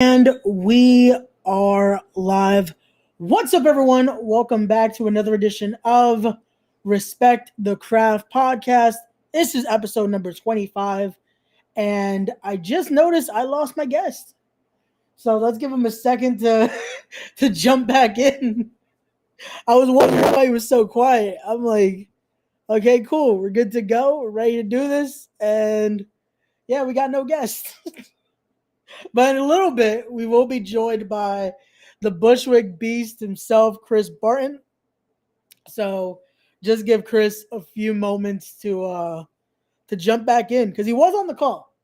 And we are live. What's up, everyone? Welcome back to another edition of Respect the Craft podcast. This is episode number 25. And I just noticed I lost my guest. So let's give him a second to, to jump back in. I was wondering why he was so quiet. I'm like, okay, cool. We're good to go. We're ready to do this. And yeah, we got no guest. But in a little bit, we will be joined by the Bushwick Beast himself, Chris Barton. So just give Chris a few moments to jump back in because he was on the call.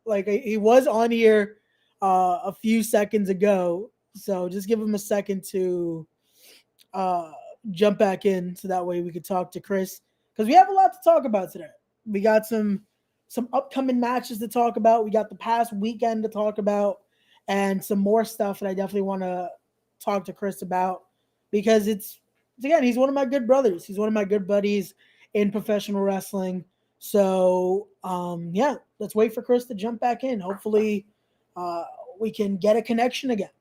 Like he was on here a few seconds ago. So just give him a second to jump back in so that way we could talk to Chris because we have a lot to talk about today. We got some upcoming matches to talk about. We got the past weekend to talk about, and some more stuff that I definitely want to talk to Chris about because it's again he's one of my good brothers. He's one of my good buddies in professional wrestling. So yeah, let's wait for Chris to jump back in. Hopefully, uh, we can get a connection again.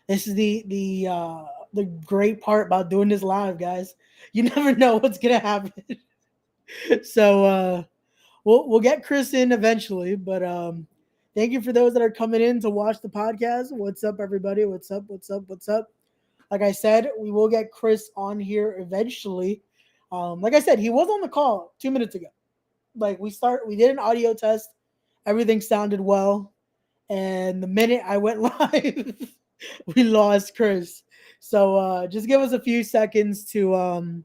This is the great part about doing this live, guys. You never know what's gonna happen. So we'll get Chris in eventually, but thank you for those that are coming in to watch the podcast. What's up, everybody? What's up? What's up? What's up? Like I said, we will get Chris on here eventually. Like I said, he was on the call 2 minutes ago. Like we did an audio test, everything sounded well, and the minute I went live, we lost Chris. So just give us a few seconds to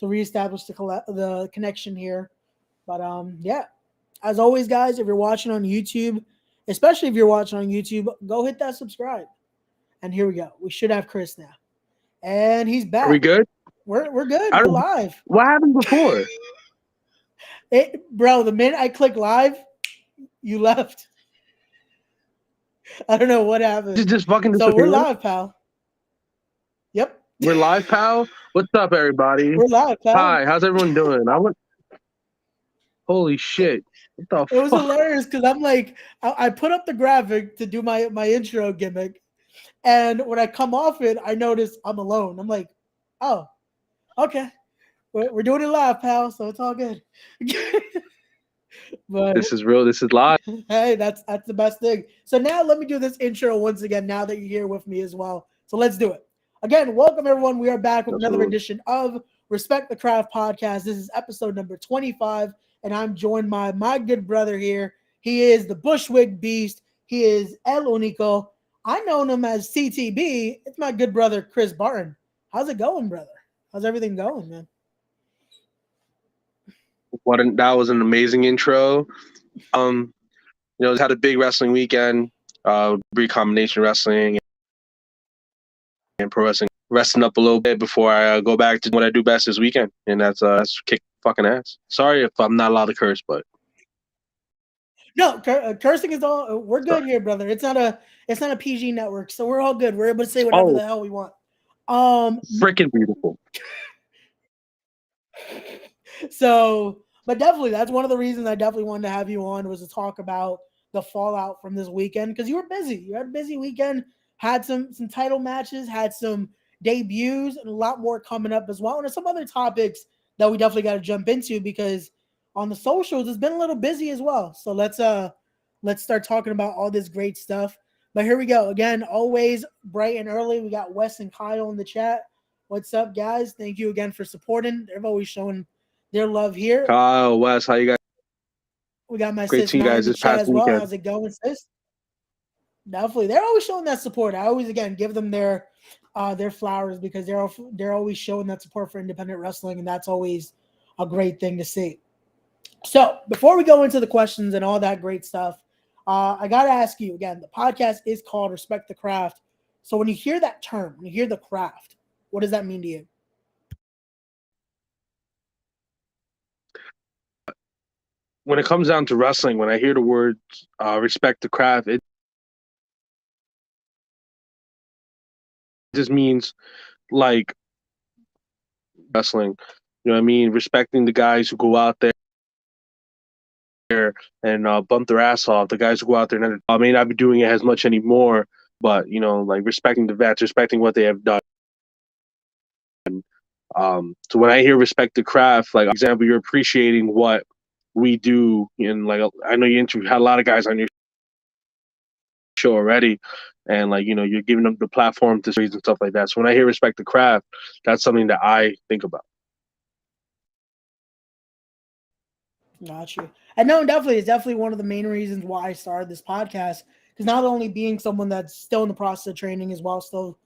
reestablish the connection here. But yeah, as always, guys, if you're watching on YouTube, especially if you're watching on YouTube, go hit that subscribe. And here we go. We should have Chris now, and he's Are we back. good? We're good. I We're don't. live. What happened before? Bro, the minute I click live, you left. I don't know what happened. Just fucking So we're disappear. live, pal. Yep, We're live, pal. What's up, everybody? we're live, pal. Hi, how's everyone doing? Holy shit! What the It was fuck? hilarious because I'm like, I put up the graphic to do my intro gimmick, and when I come off it, I notice I'm alone. I'm like, oh, okay. We're doing it live, pal, so it's all good. But This is real. This is live. hey, that's the best thing. So now let me do this intro once again. Now that you're here with me as well, so let's do it again. Welcome everyone. We are back with another Absolutely. edition of Respect the Craft podcast. This is episode number 25, and I'm joined by my good brother here. He is the Bushwick Beast. He is El Único. I know him as CTB. It's my good brother Chris Barton. How's it going, brother? How's everything going, man? That was an amazing intro. Just had a big wrestling weekend. Recombination wrestling and pro wrestling. Resting up a little bit before I go back to what I do best this weekend, and that's kick fucking ass. Sorry if I'm not allowed to curse, but No, cursing is all. We're good sorry. here, brother. It's not a PG network, so we're all good. We're able to say whatever Oh, the hell we want. Um, freaking beautiful. but definitely that's one of the reasons I definitely wanted to have you on was to talk about the fallout from this weekend because you were busy. You had a busy weekend, had some title matches, had some debuts, and a lot more coming up as well. And there's some other topics that we definitely got to jump into because on the socials it's been a little busy as well. So let's start talking about all this great stuff. But here we go again. Always bright and early. We got Wes and Kyle in the chat. What's up, guys? Thank you again for supporting. They've always shown their love here. Kyle, Wes, how you guys? We got my Great sis seeing you Matt in guys the this chat past as well. weekend. How's it going, sis? Definitely, they're always showing that support. I always again give them their flowers because they're always showing that support for independent wrestling, and that's always a great thing to see. So before we go into the questions and all that great stuff, I got to ask you again. The podcast is called Respect the Craft. So when you hear that term, when you hear the craft, what does that mean to you? When it comes down to wrestling, when I hear the word respect the craft, it just means like wrestling. You know what I mean? Respecting the guys who go out there and bump their ass off. The guys who go out there and I may not be doing it as much anymore, but like respecting the vets, respecting what they have done. So when I hear respect the craft, like example, you're appreciating what we do, and like I know you had a lot of guys on your show already, and like you're giving them the platform to speak and stuff like that. So when I hear respect the craft, that's something that I think about. Got you. And no, definitely, it's definitely one of the main reasons why I started this podcast. Because not only being someone that's still in the process of training as well, still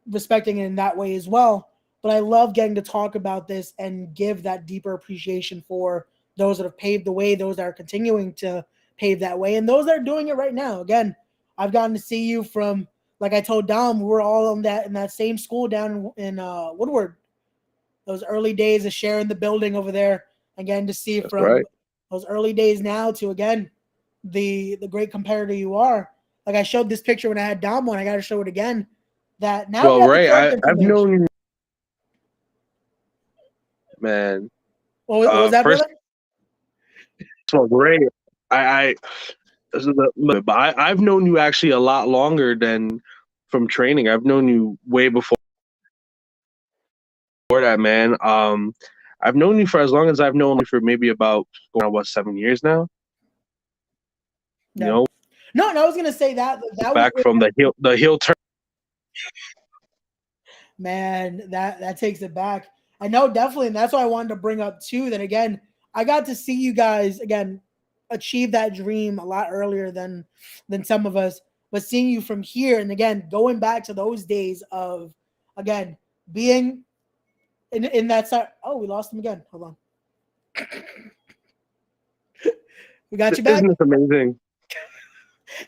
respecting it in that way as well, but I love getting to talk about this and give that deeper appreciation for those that have paved the way, those that are continuing to pave that way, and those that are doing it right now. Again, I've gotten to see you from, like I told Dom, we were all in that same school down in Woodward. Those early days of sharing the building over there. Again, to see That's from right. those early days now to, again, the great competitor you are. Like I showed this picture when I had Dom on. I got to show it again. That now Well, we got the Ray, correct I've known information. you, man. What was that, First brother? of all, Ray, I but I've known you actually a lot longer than from training. I've known you way before that, man. I've known you for as long as I've known you, for maybe about going on 7 years now. No. No, I was gonna say that was Back from the heel turn. Man, that takes it back. I know, definitely, and that's why I wanted to bring up too. That again, I got to see you guys again achieve that dream a lot earlier than some of us. But seeing you from here, and again, going back to those days of again being in that side. Oh, we lost him again. Hold on. We got you back. Isn't this amazing?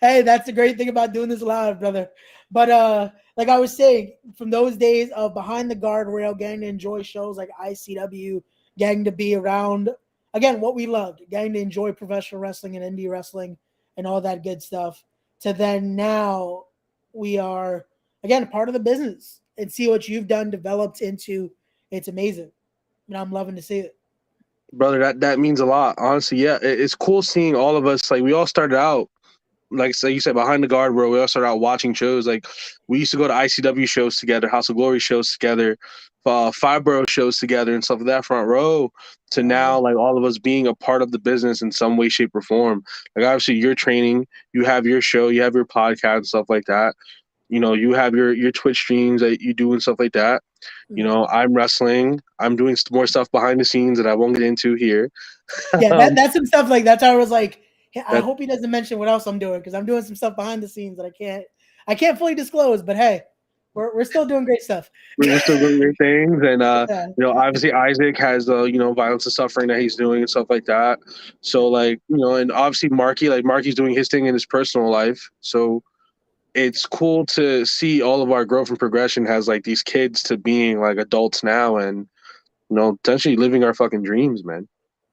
Hey, that's the great thing about doing this live, brother. But like I was saying, from those days of behind the guardrail, getting to enjoy shows like ICW, getting to be around again what we loved, getting to enjoy professional wrestling and indie wrestling and all that good stuff, to then now we are again a part of the business and see what you've done developed into. It's amazing, and I'm loving to see it. Brother, that means a lot. Honestly, yeah. It's cool seeing all of us. Like we all started out, like so you said, behind the guardrail. We all started out watching shows. Like we used to go to ICW shows together, House of Glory shows together, Five Borough shows together, and stuff like that, front row. To now, like all of us being a part of the business in some way, shape, or form. Like obviously, you're training, you have your show, you have your podcast and stuff like that. You have your Twitch streams that you do and stuff like that. I'm wrestling. I'm doing more stuff behind the scenes that I won't get into here. Yeah, that's some stuff like that's how I was like, I That hope he doesn't mention what else I'm doing because I'm doing some stuff behind the scenes that I can't fully disclose. But hey, we're still doing great stuff. we're still doing great things, and Yeah. obviously Isaac has violence and suffering that he's doing and stuff like that. So like and obviously Marky's doing his thing in his personal life. So it's cool to see all of our growth and progression has like these kids to being like adults now, and potentially living our fucking dreams, man.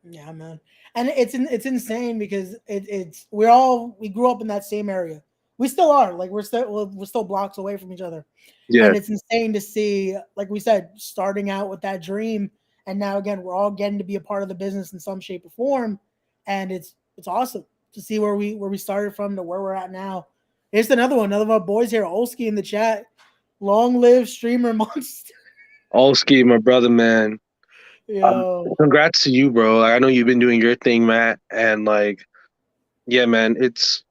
Yeah, man. And it's insane because it's we grew up in that same area. We still are like we're still blocks away from each other, Yeah, and it's insane to see, like we said, starting out with that dream, and now again we're all getting to be a part of the business in some shape or form, and it's awesome to see where we started from to where we're at now. It's another of our boys here, Olski in the chat. Long live streamer monster. Olski, my brother, man. Yo. Congrats to you, bro. Like, I know you've been doing your thing, Matt, and like, yeah, man, it's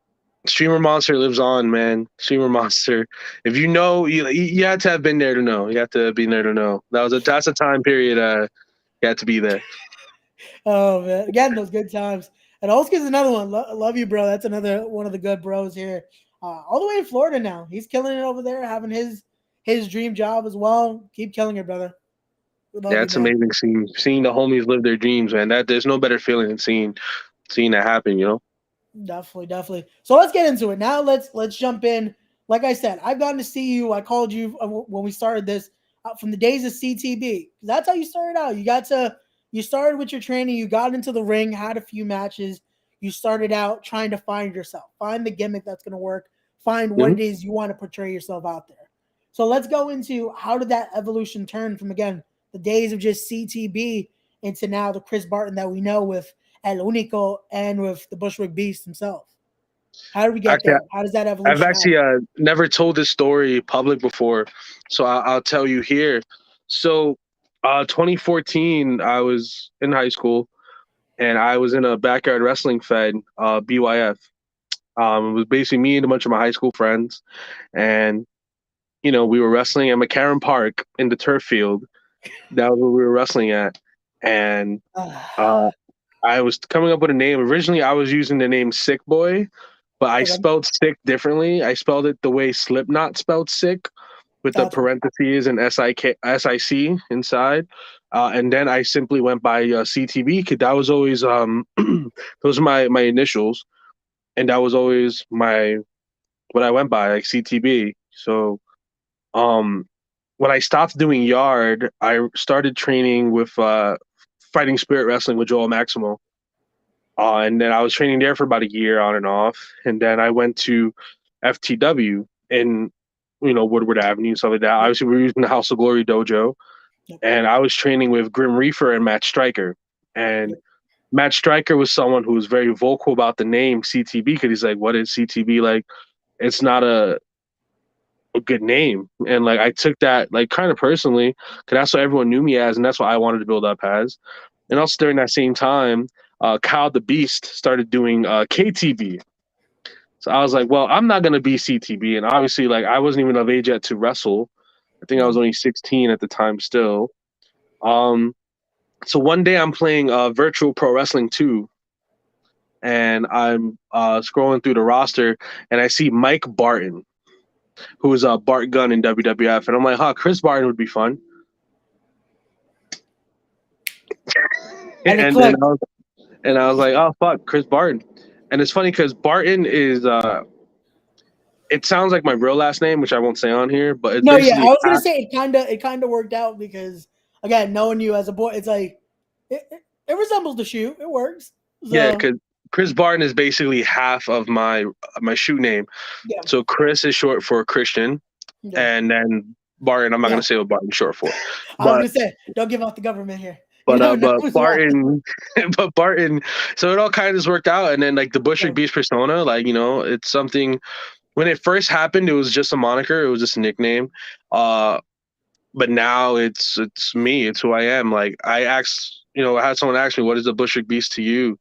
Streamer Monster lives on, man. Streamer Monster. If you had to have been there to know. You have to have been there to know. That's a time period. You had to be there. Oh man, again those good times. And Olski's another one. Love you, bro. That's another one of the good bros here. All the way in Florida now. He's killing it over there, having his dream job as well. Keep killing it, brother. We love Yeah, you, it's man. amazing seeing the homies live their dreams, man. That there's no better feeling than seeing that happen. Definitely. So let's get into it now. Let's jump in. Like I said, I've gotten to see you. I called you when we started this from the days of CTB. That's how you started out. You started with your training. You got into the ring, had a few matches. You started out trying to find yourself, find the gimmick that's going to work, find what Mhm. it is you want to portray yourself out there. So let's go into how did that evolution turn from again the days of just CTB into now the Chris Barton that we know with El Único and with the Bushwick Beast himself. How did we get Actually, there? How does that I've evolution actually happen? never told this story public before, so I'll tell you here. So, 2014, I was in high school and I was in a backyard wrestling fed, BYF. It was basically me and a bunch of my high school friends, and we were wrestling at McCarran Park in the turf field. That was where we were wrestling at, and uh, I was coming up with a name. Originally, I was using the name Sick Boy, but I Okay, spelled sick differently. I spelled it the way Slipknot spelled sick, with the gotcha. parentheses and SIC inside. And then I simply went by CTB because that was always those are my initials, and that was always my what I went by, like CTB. So um, when I stopped doing yard, I started training with Fighting Spirit Wrestling with Joel Maximo. And then I was training there for about a year on and off. And then I went to FTW in, Woodward Avenue and stuff like that. Obviously, we were using the House of Glory dojo. Yep. And I was training with Grim Reaper and Matt Stryker. And Yep. Matt Stryker was someone who was very vocal about the name CTB because he's like, what is CTB? Like, it's not a good name. And like, I took that like kind of personally because that's what everyone knew me as. And that's what I wanted to build up as. And also during that same time, Kyle the Beast started doing KTB. So I was like, well, I'm not going to be CTB. And obviously, like, I wasn't even of age yet to wrestle. I think I was Yep. only 16 at the time still. So one day I'm playing Virtual Pro Wrestling 2. And I'm scrolling through the roster, and I see Mike Barton, who is Bart Gunn in WWF. And I'm like, Chris Barton would be fun. And it And then clicked. I was like, oh, fuck, Chris Barton. And it's funny because Barton is it sounds like my real last name, which I won't say on here, but it's No, yeah, I basically was gonna say it kind of worked out because again, knowing you as a boy, it's like it resembles the shoe. It works. yeah, So because Chris Barton is basically half of my shoe name. yeah, So Chris is short for Christian, yeah, and then Barton. I'm not yeah. gonna say what Barton's short for, I was but gonna say, don't give out the government here. You never know but who's watching. Barton, but Barton. So it all kind of just worked out, and then like the Bushwick Yeah, Beast persona, like it's something. When it first happened, it was just a moniker. It was just a nickname. But now it's me. It's who I am. Like I asked, I had someone ask me, "What is the Bushwick Beast to you?"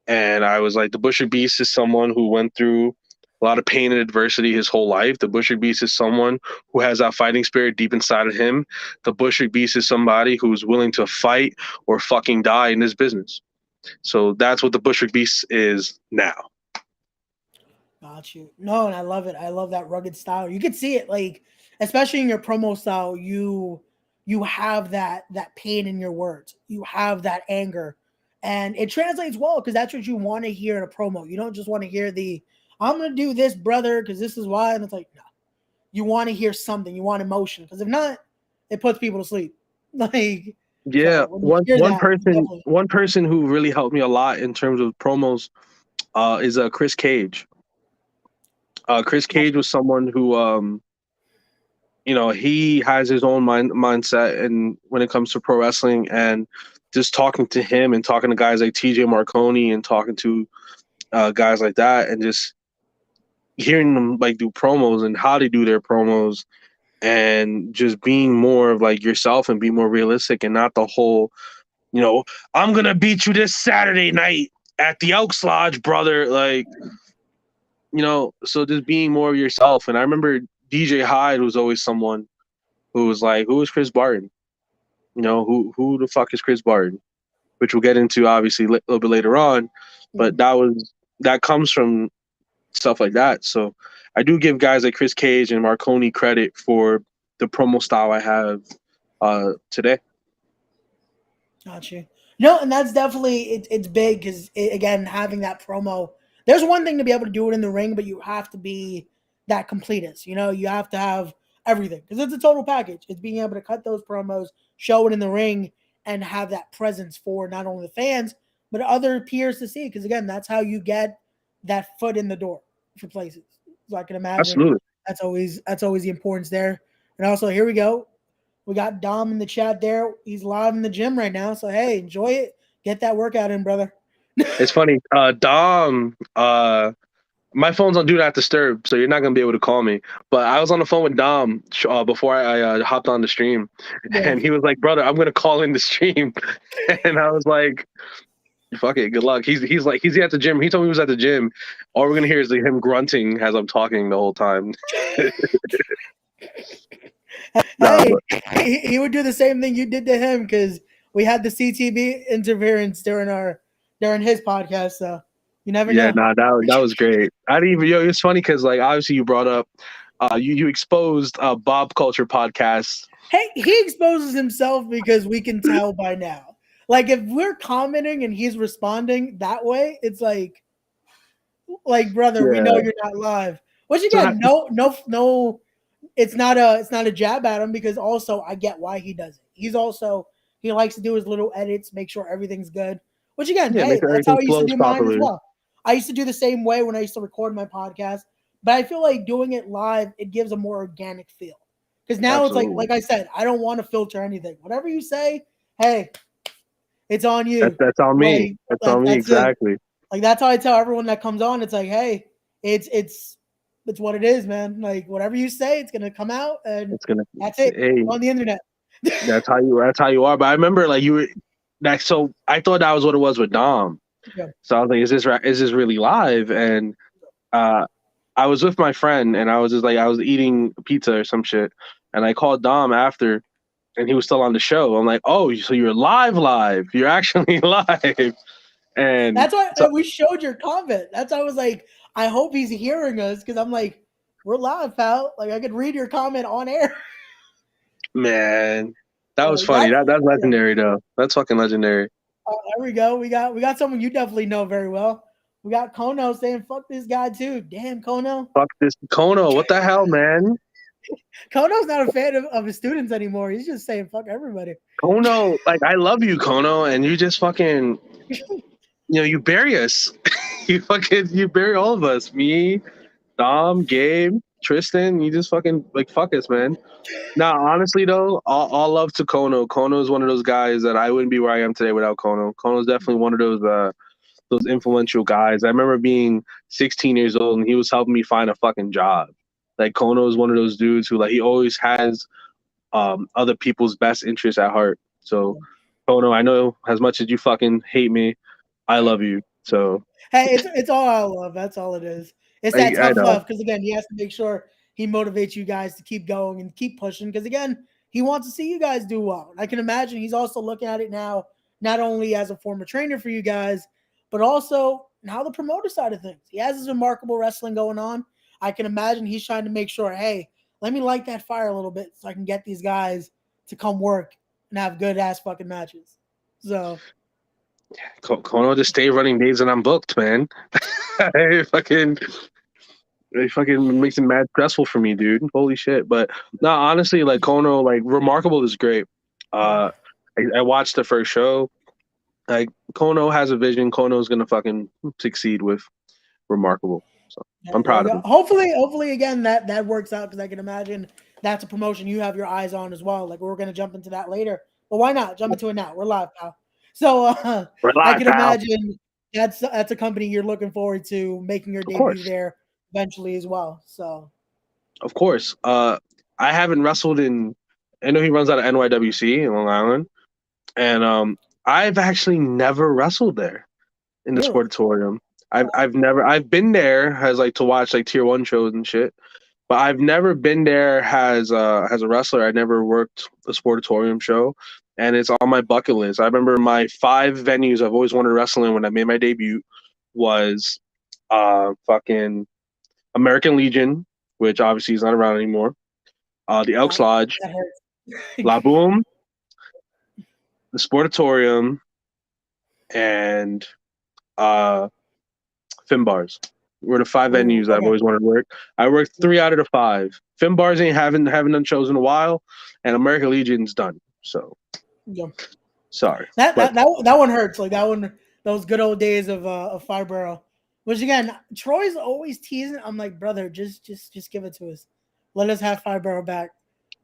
And I was like, "The Bushwick Beast is someone who went through a lot of pain and adversity his whole life. The Bushwick Beast is someone who has that fighting spirit deep inside of him. The Bushwick Beast is somebody who's willing to fight or fucking die in this business." So that's what the Bushwick Beast is now. got you. No, and I love it. I love that rugged style. You can see it, like especially in your promo style. You have that pain in your words. You have that anger, and it translates well because that's what you want to hear in a promo. You don't just want to hear the "I'm gonna do this, brother," because this is why. And it's like, no, you want to hear something. You want emotion because if not, it puts people to sleep. Like Yeah, so, when you hear that, you definitely one person who really helped me a lot in terms of promos is Chris Cage. Chris got Cage was someone who he has his own mindset and when it comes to pro wrestling, and just talking to him and talking to guys like TJ Marconi and talking to guys like that, and just hearing them like do promos and how they do their promos, and just being more of like yourself and be more realistic and not the whole, I'm gonna beat you this Saturday night at the Elks Lodge, brother. Like, so just being more of yourself. And I remember DJ Hyde was always someone who was like, who is Chris Barton? Who the fuck is Chris Barton? Which we'll get into obviously a little bit later on, but that comes from stuff like that. So I do give guys like Chris Cage and Marconi credit for the promo style I have today. got you. No, and that's definitely it's big because again having that promo. There's one thing to be able to do it in the ring, but you have to be that completist. You have to have everything because it's a total package. It's being able to cut those promos, show it in the ring, and have that presence for not only the fans but other peers to see. Because again, that's how you get that foot in the door for places. So I can imagine Absolutely. that's always the importance there. And also, here we go. We got Dom in the chat there. He's live in the gym right now. So, hey, enjoy it. Get that workout in, brother. It's funny. Dom, my phone's on Do Not Disturb, so you're not gonna be able to call me. But I was on the phone with Dom before I hopped on the stream, Yeah. and he was like, "Brother, I'm gonna call in the stream," and I was like, "Fuck it, good luck." He's like he's at the gym. He told me he was at the gym. All we're gonna hear is like him grunting as I'm talking the whole time. Nah, Hey, but he would do the same thing you did to him because we had the CTB interference during his podcast. So you never yeah, know. nah, that was great. I didn't even. It's funny because like obviously you brought up, you exposed Bob Culture podcast. Hey, he exposes himself because we can tell by now. Like if we're commenting and he's responding that way, it's like brother, we know Yeah. you're not live. Which So again, no, it's not a jab at him because also I get why he does it. He likes to do his little edits, make sure everything's good. Which again, yeah, make hey, sure that's how everything I used to flows do mine as properly. well. I used to do the same way when I used to record my podcast, but I feel like doing it live, it gives a more organic feel. Because now it's Absolutely. like I said, I don't want to filter anything. Whatever you say, hey, it's on you. That's on me. Like That's on me that's it. exactly. Like that's how I tell everyone that comes on. It's like, hey, it's what it is, man. Like whatever you say, it's gonna come out, and It's gonna. that's it Hey, on the internet. that's how you. That's how you are. But I remember like you were. Like so, I thought that was what it was with Dom. Yeah. So I was like, is this really live? And uh, I was with my friend, and I was just like, I was eating pizza or some shit, and I called Dom after, and he was still on the show. I'm like, oh, so you're live? You're actually live. And That's why so, we showed your comment. That's why I was like, I hope he's hearing us because I'm like, we're live, pal. Like I could read your comment on air. man, that was Like funny. that's That's yeah. legendary though. That's fucking legendary. There we go. We got someone you definitely know very well. We got Kono saying fuck this guy too. Damn Kono. Fuck this Kono. What the hell, man? Kono's not a fan of his students anymore. He's just saying fuck everybody. Kono, like I love you, Kono, and you just fucking, you bury us. You bury all of us. Me, Dom, Gabe, Tristan. You just fucking like fuck us, man. Nah, honestly though, all love to Kono. Kono is one of those guys that I wouldn't be where I am today without Kono. Kono is definitely one of those influential guys. I remember being 16 years old and he was helping me find a fucking job. Like Kono is one of those dudes who like he always has other people's best interests at heart. So Kono, I know as much as you fucking hate me, I love you. So Hey, it's all out love. That's all it is. It's that I tough know. love because again, he has to make sure he motivates you guys to keep going and keep pushing. Because again, he wants to see you guys do well. And I can imagine he's also looking at it now, not only as a former trainer for you guys, but also now the promoter side of things. He has his remarkable wrestling going on. I can imagine he's trying to make sure, hey, let me light that fire a little bit so I can get these guys to come work and have good ass fucking matches. So Kono just stay running days and I'm booked, man. It fucking makes it mad stressful for me, dude. Holy shit. But no, honestly, like Kono, like Remarkable is great. I watched the first show. Like Kono has a vision. Kono's gonna fucking succeed with Remarkable. So yeah, I'm there you proud of go. him. Hopefully again that works out because I can imagine that's a promotion you have your eyes on as well. Like we're gonna jump into that later, but why not jump into it now? We're live, pal. So We're I live, can pal. imagine that's a company you're looking forward to making your Of debut course. there eventually as well. So Of course. I haven't wrestled in I know he runs out of NYWC in Long Island. And I've actually never wrestled there in the really, sportatorium. I've been there as like to watch like tier 1 shows and shit. But I've never been there as a wrestler. I never worked a sportatorium show, and it's on my bucket list. I remember my 5 venues I've always wanted to wrestle in when I made my debut was fucking American Legion, which obviously is not around anymore. The Elks Lodge, that hurts. La Boom, the Sportatorium, and Finbars were the 5 Ooh, venues I've okay. always wanted to work. I worked 3 out of the 5. Finbars haven't done shows in a while, and American Legion's done. So Yeah. sorry, That, but that that one hurts. Like that one, those good old days of Fibro. Which again, Troy's always teasing. I'm like, brother, just give it to us. Let us have Fibro back.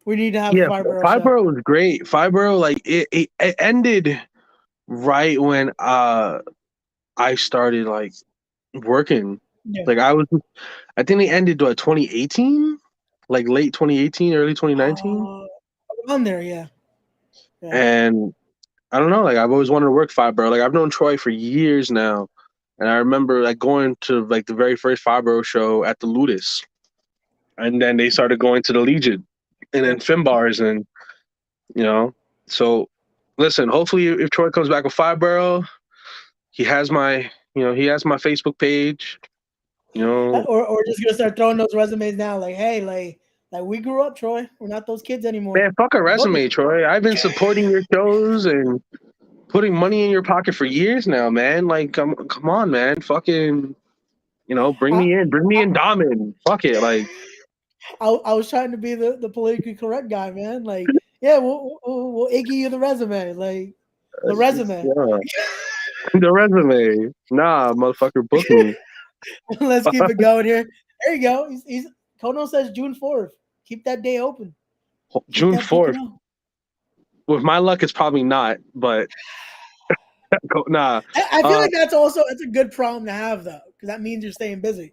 We need to have a yeah, Fibro show. Fibro was great. Fibro like it ended right when I started like working. Yeah. Like I think they ended 2018, like late 2018, early 2019, On there, yeah. and I don't know. Like I've always wanted to work Fibro. Like I've known Troy for years now, and I remember like going to like the very first Fibro show at the Ludus, and then they started going to the Legion, and then Finbars, and you know. So listen, hopefully if Troy comes back with Fibro, he has my he has my Facebook page. You know, Or just gonna start throwing those resumes now, like, hey, like we grew up, Troy. We're not those kids anymore. man, fuck a Book resume, it. Troy. I've been supporting your shows and putting money in your pocket for years now, man. Like, come on, man. Fucking, bring I, me in. Bring me in, Domin. Fuck it. Like, I was trying to be the politically correct guy, man. Like, yeah, we'll Iggy you the resume, like the resume. yeah, the resume. Nah, motherfucker, book me. Let's keep it going here. There you go. He's Kono says June 4th. Keep that day open. Keep June that booking 4th. up. With my luck, it's probably not, but nah. I feel like that's a good problem to have though, because that means you're staying busy.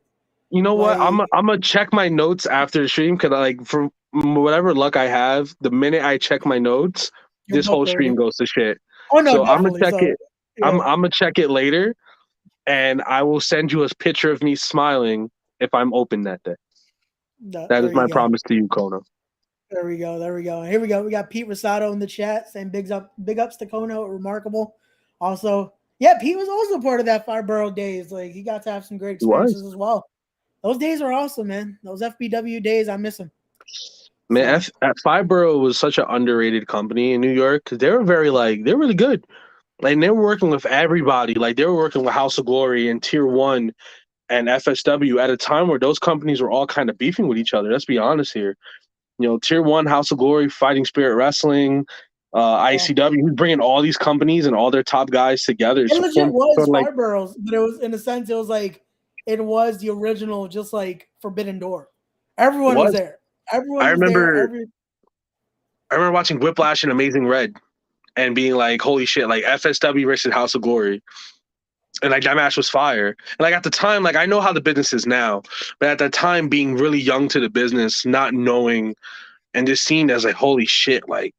You know what? I'm Like, gonna check my notes after the stream because like from whatever luck I have, the minute I check my notes, you're this whole booked stream already. goes to shit. Oh no, So I'm gonna definitely. check So it. yeah. I'm gonna check it later, and I will send you a picture of me smiling if I'm open that day. No, That is there my you go. promise to you, Kono. There we go. There we go. Here we go. We got Pete Rosato in the chat saying big ups to Kono. Remarkable. Also, yeah, Pete was also part of that Fireborough days. Like he got to have some great It was. experiences as well. Those days are awesome, man. Those FBW days, I miss them. Man, So, at Fibro was such an underrated company in New York because they were they're really good. Like they were working with everybody. Like they were working with House of Glory and Tier One and FSW at a time where those companies were all kind of beefing with each other. Let's be honest here. Tier One, House of Glory, Fighting Spirit Wrestling, yeah. ICW. He's bringing all these companies and all their top guys together It to legit form sort was of like Firebarrows, but it was in a sense, it was like it was the original, just like Forbidden Door. it Everyone was was. there. Everyone I was there. remember I remember watching Whiplash and Amazing Red and being like, holy shit, like FSW versus House of Glory. And like that match was fire. And like at the time, like I know how the business is now, but at that time being really young to the business, not knowing and just seeing as like, holy shit, like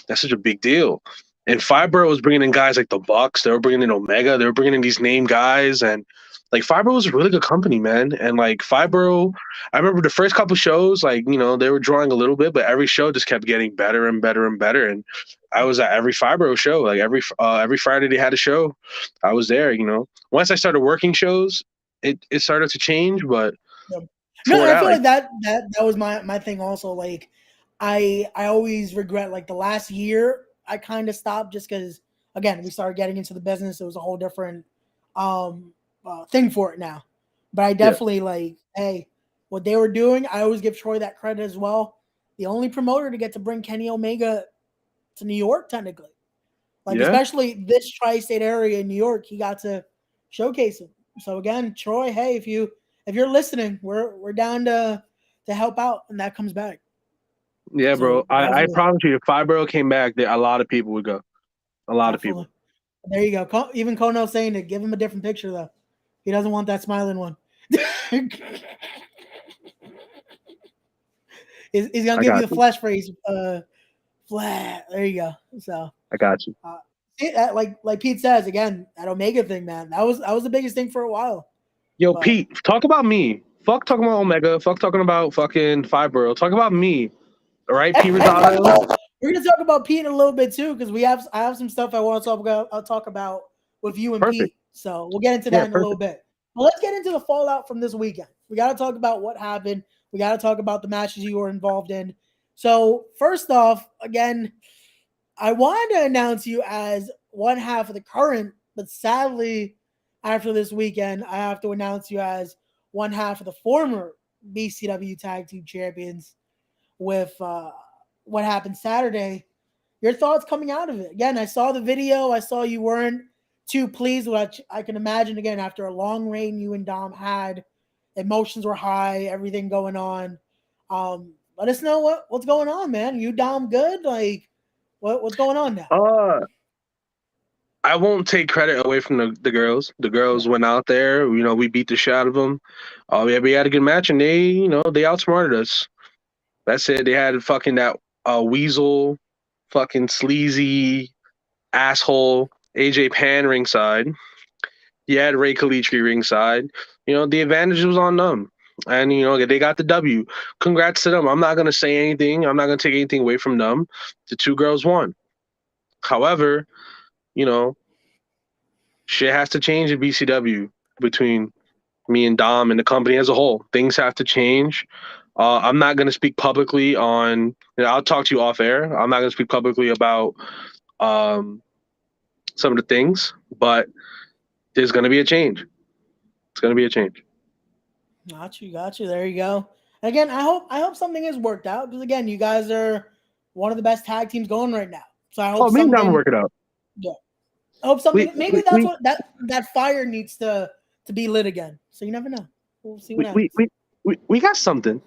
that's such a big deal. And Fibro was bringing in guys like the Bucks. They were bringing in Omega. They were bringing in these name guys, and like Fibro was a really good company, man. And like Fibro, I remember the first couple shows, like they were drawing a little bit, but every show just kept getting better and better and better. And I was at every Fibro show, like every Friday they had a show. I was there. Once I started working shows, it started to change, but Yeah. No, for I that, feel like like that was my thing also. Like I always regret like the last year I kind of stopped just because again we started getting into the business. It was a whole different thing for it now. But I yeah, definitely like, hey, what they were doing, I always give Troy that credit as well. The only promoter to get to bring Kenny Omega to New York, technically. Like yeah. especially this tri-state area in New York, he got to showcase him. So again, Troy, hey, if you're listening, we're down to help out, and that comes back. Yeah, bro. So I definitely, promise you, if Fibro came back, a lot of people would go. A lot of people. definitely. There you go. Even Kono saying to give him a different picture though. He doesn't want that smiling one. he's gonna I give you got the you. flash phrase. Flat. There you go. So I got you. like Pete says again, that Omega thing, man. That was the biggest thing for a while. Yo, But Pete, talk about me. Fuck talking about Omega. Fuck talking about fucking Fibro. Talk about me. All right, Pete Rosado. we're gonna talk about Pete in a little bit too, because I have some stuff I want to talk about. I'll talk about with you and Perfect. Pete. So we'll get into Yeah, that in a little perfect. bit. But let's get into the fallout from this weekend. We got to talk about what happened. We got to talk about the matches you were involved in. So first off, again, I wanted to announce you as one half of the current, but sadly, after this weekend, I have to announce you as one half of the former BCW Tag Team Champions with what happened Saturday. Your thoughts coming out of it? Again, I saw the video. I saw you weren't too pleased, which I can imagine. Again, after a long reign you and Dom had, emotions were high, everything going on. Let us know what's going on, man. You Dom good? Like what's going on now? Uh, I won't take credit away from the girls. The girls went out there. You know, we beat the shit out of them. We had a good match, and they outsmarted us. That's it. They had fucking that weasel, fucking sleazy asshole AJ Pan ringside. You had Ray Kalitri ringside. You know, the advantage was on them. And, you know, they got the W. Congrats to them. I'm not going to say anything. I'm not going to take anything away from them. The two girls won. However, you know, shit has to change at BCW between me and Dom and the company as a whole. Things have to change. I'm not going to speak publicly on, I'll talk to you off air. I'm not going to speak publicly about some of the things, but there's going to be a change. It's going to be a change. Got you. There you go. Again, I hope something is worked out because again, you guys are one of the best tag teams going right now. So I hope me and Dom something work it out. Yeah. I hope something. Maybe that's what that fire needs to be lit again. So you never know. We'll see what happens. We got something.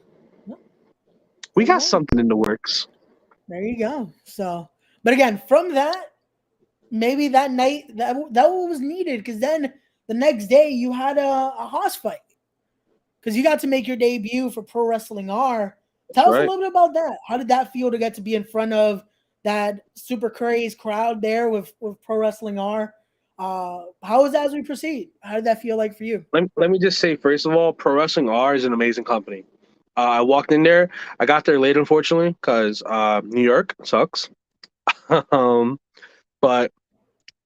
We got something in the works. There you go. So, but again, from that, maybe that night that was needed because then the next day you had a house fight because you got to make your debut for Pro Wrestling R. Tell us a little bit about that. How did that feel to get to be in front of that super crazy crowd there with Pro Wrestling R? How was that as we proceed? How did that feel like for you? Let me just say, first of all, Pro Wrestling R is an amazing company. I walked in there. I got there late, unfortunately, because New York sucks. But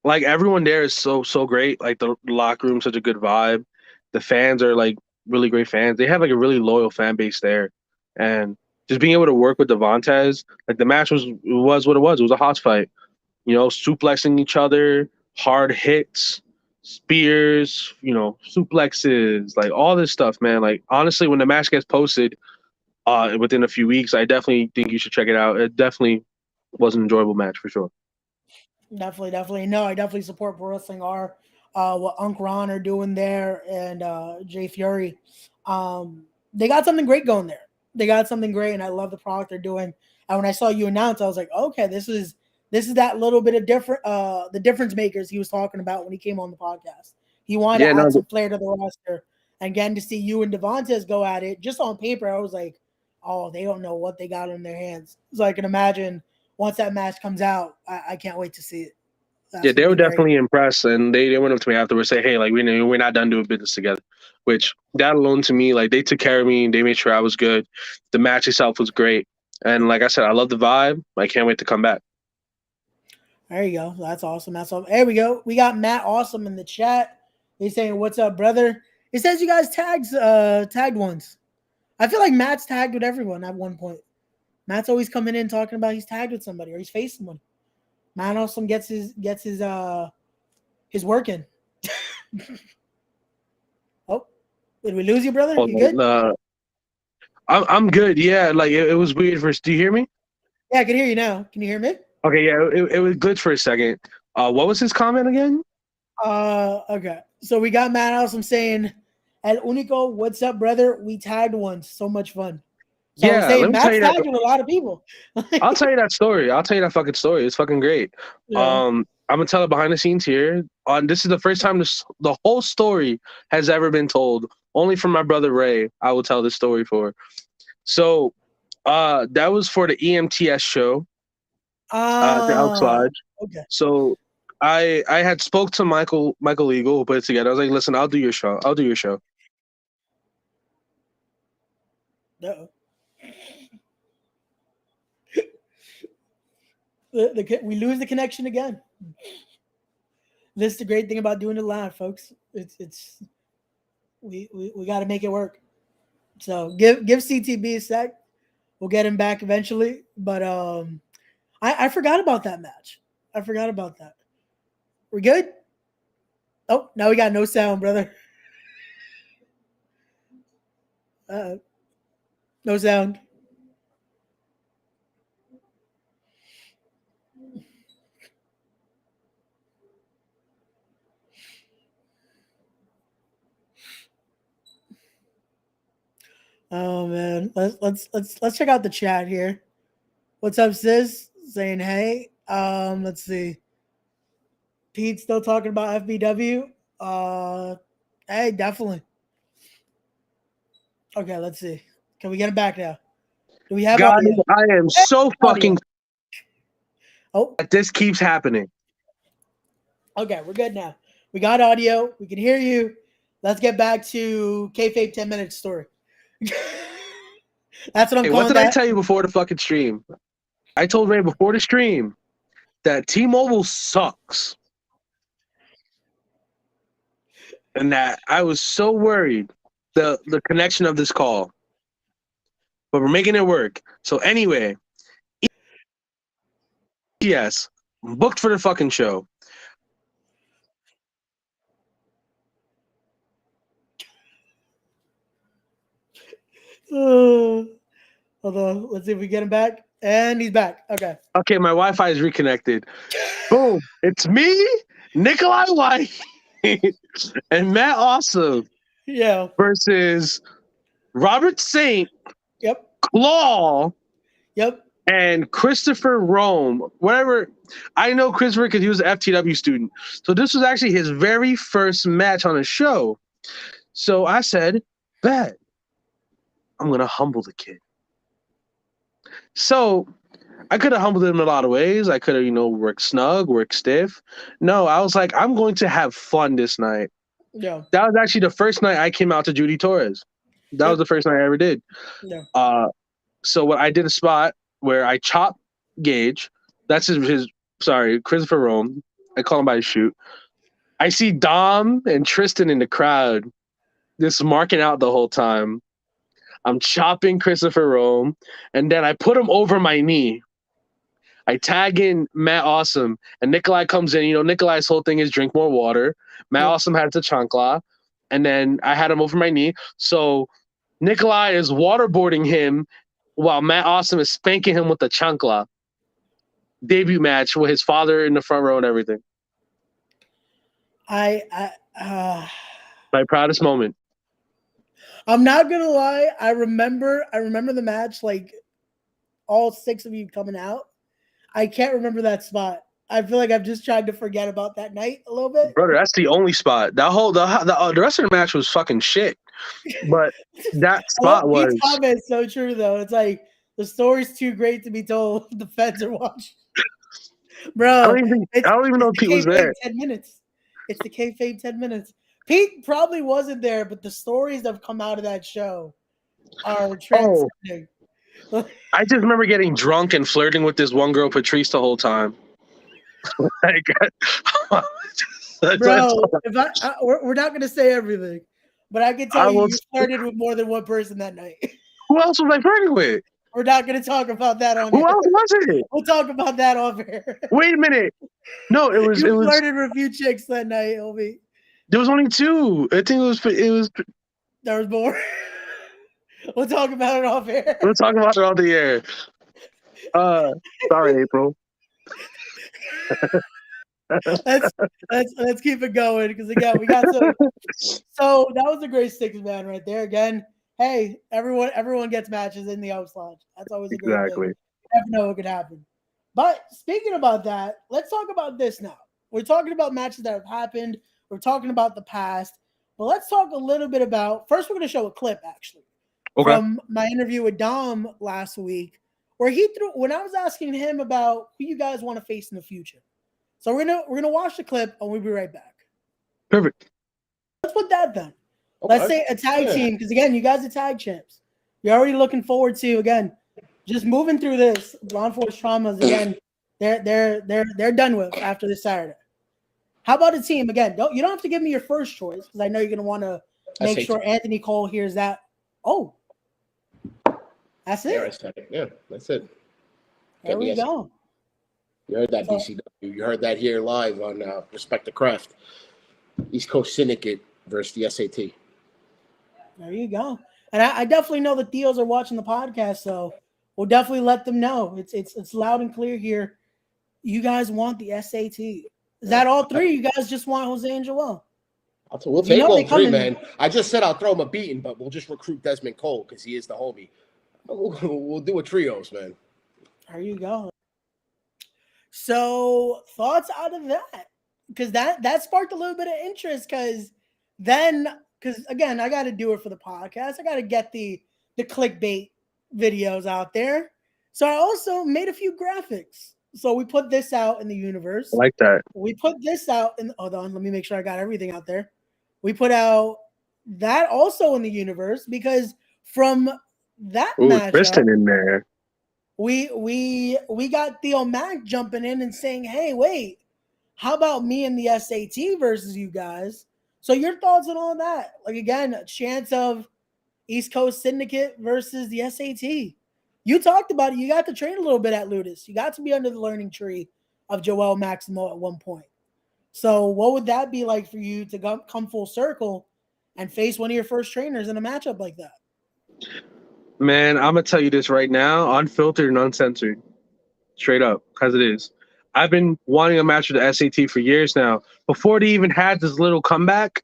like everyone there is so great. Like the locker room, such a good vibe. The fans are like really great fans. They have like a really loyal fan base there, and just being able to work with Devontae, like the match was what it was. It was a hot fight. You know, suplexing each other, hard hits, spears, you know, suplexes, like all this stuff, man. Like honestly, when the match gets posted within a few weeks, I definitely think you should check it out. It definitely was an enjoyable match for sure. Definitely. No, I definitely support Pro Wrestling R. What Unc Ron are doing there and Jay Fury. They got something great going there. They got something great, and I love the product they're doing. And when I saw you announce, I was like, okay, this is that little bit of different, the difference makers he was talking about when he came on the podcast. He wanted to add some flair to the roster, and getting to see you and Devontae go at it just on paper, I was like, oh, they don't know what they got in their hands. So I can imagine once that match comes out, I can't wait to see it. Yeah, they were definitely impressed, and they went up to me afterwards, say, "Hey, like we're not done doing business together." Which that alone to me, like they took care of me, they made sure I was good. The match itself was great, and like I said, I love the vibe. I can't wait to come back. There you go. That's awesome. There we go. We got Matt Awesome in the chat. He's saying, "What's up, brother?" He says you guys tagged once. I feel like Matt's tagged with everyone at one point. Matt's always coming in talking about he's tagged with somebody or he's faced someone. Matt Awesome gets his work in. Oh, did we lose you, brother? You good? I'm good. Yeah, like it was weird first. Do you hear me? Yeah, I can hear you now. Can you hear me? Okay, yeah, it was glitched for a second. What was his comment again? Okay. So we got Matt Awesome saying, El Único, what's up, brother? We tagged once. So much fun. So yeah, saying Matt's tagged with a lot of people. I'll tell you that story. I'll tell you that fucking story. It's fucking great. Yeah. I'm gonna tell it behind the scenes here. This is the first time the whole story has ever been told. Only from my brother Ray, I will tell this story for. So, that was for the EMTS show. The Elks Lodge. Okay. So, I had spoke to Michael Eagle who put it together. I was like, listen, I'll do your show. Uh-oh. We lose the connection again. This is the great thing about doing it live, folks. It's we got to make it work. So give CTB a sec. We'll get him back eventually. But I forgot about that match. I forgot about that. We good? Oh, now we got no sound, brother. No sound. Oh man, let's check out the chat here. What's up, sis? Saying hey. Let's see. Pete's still talking about FBW. Hey, definitely. Okay, let's see. Can we get him back now? Do we have Guys, audio? I am so fucking Oh, that this keeps happening. okay, we're good now. We got audio. We can hear you. Let's get back to kayfabe 10-minute story. That's what I'm Hey, calling what did I that. tell you before the fucking stream? I told Ray before the stream that T-Mobile sucks. And that I was so worried the connection of this call. But we're making it work. So anyway, yes, I'm booked for the fucking show. Hold on. Let's see if we get him back. And he's back. Okay. Okay, my Wi-Fi is reconnected. Boom. It's me, Nikolai White, and Matt Awesome Yeah. versus Robert Saint, Yep. Claw, Yep. and Christopher Rome. Whatever. I know Christopher because he was an FTW student. So this was actually his very first match on a show. So I said, bet. I'm going to humble the kid. So I could have humbled him in a lot of ways. I could have, worked snug, worked stiff. No, I was like, I'm going to have fun this night. Yeah. That was actually the first night I came out to Judy Torres. That was the first night I ever did. Yeah. So what I did a spot where I chopped Gage. That's Christopher Rome. I call him by his shoot. I see Dom and Tristan in the crowd, just marking out the whole time. I'm chopping Christopher Rome, and then I put him over my knee. I tag in Matt Awesome, and Nikolai comes in. Nikolai's whole thing is drink more water. Matt Awesome has the chancla, and then I had him over my knee. So Nikolai is waterboarding him while Matt Awesome is spanking him with the chancla. Debut match with his father in the front row and everything. My proudest moment. I'm not gonna lie. I remember the match, like all 6 of you coming out. I can't remember that spot. I feel like I've just tried to forget about that night a little bit. Brother, that's the only spot. That whole the rest of the match was fucking shit. But that spot was. Pete's comment is so true though. It's like the story's too great to be told. The feds are watching. Bro, I don't even know if Pete was there. 10 minutes. It's the kayfabe 10 minutes. Pete probably wasn't there, but the stories that have come out of that show are transcending. I just remember getting drunk and flirting with this one girl, Patrice, the whole time. Bro, we're not going to say everything, but I can tell you flirted with more than one person that night. Who else was I flirting with? We're not going to talk about that on Who air. else was it? We'll talk about that off air. Wait a minute. No, it was. You flirted with a few chicks that night, Obi. There was only 2. I think it was. There was more. We'll talk about it off air. We'll talk about it on the air. Sorry, April. let's keep it going because again we got so that was a great 6-man right there. Again, hey, everyone gets matches in the Oaks Lodge. That's always a great thing. You never know what could happen. But speaking about that, let's talk about this now. We're talking about matches that have happened. We're talking about the past. But let's talk a little bit about. First, we're going to show a clip actually from my interview with Dom last week, where when I was asking him about who you guys want to face in the future. So we're gonna watch the clip and we'll be right back. Perfect. Let's put that then. Okay. Let's say a tag team, because again, you guys are tag champs. You're already looking forward to again, just moving through this. Blonde Force Traumas again. They're done with after this Saturday. How about a team again? You don't have to give me your first choice because I know you're gonna want to make sure Anthony Cole hears that. Oh, that's it. Yeah, that's it. There we go. You heard that, DCW. You heard that here live on Respect the Craft. East Coast Syndicate versus the SAT. There you go. And I definitely know the Theos are watching the podcast, so we'll definitely let them know. It's loud and clear here. You guys want the SAT. Is that all 3? You guys just want Jose and Joel? We'll take all 3, man. I just said I'll throw him a beating, but we'll just recruit Desmond Cole because he is the homie. We'll do a trios, man. There you go. So thoughts out of that? because that sparked a little bit of interest. Because again, I got to do it for the podcast. I got to get the clickbait videos out there. So I also made a few graphics. So we put this out in the universe. I like that. We put this out in. Hold on, let me make sure I got everything out there. We put out that also in the universe because from that matchup, Tristan in there. We got Theo Mack jumping in and saying, "Hey, wait, how about me and the SAT versus you guys?" So your thoughts on all that? Like again, a chance of East Coast Syndicate versus the SAT. You talked about it. You got to train a little bit at Ludus. You got to be under the learning tree of Joel Maximo at one point. So what would that be like for you to come full circle and face one of your first trainers in a matchup like that? Man, I'm going to tell you this right now, unfiltered and uncensored, straight up, because it is. I've been wanting a match with the SAT for years now. Before they even had this little comeback,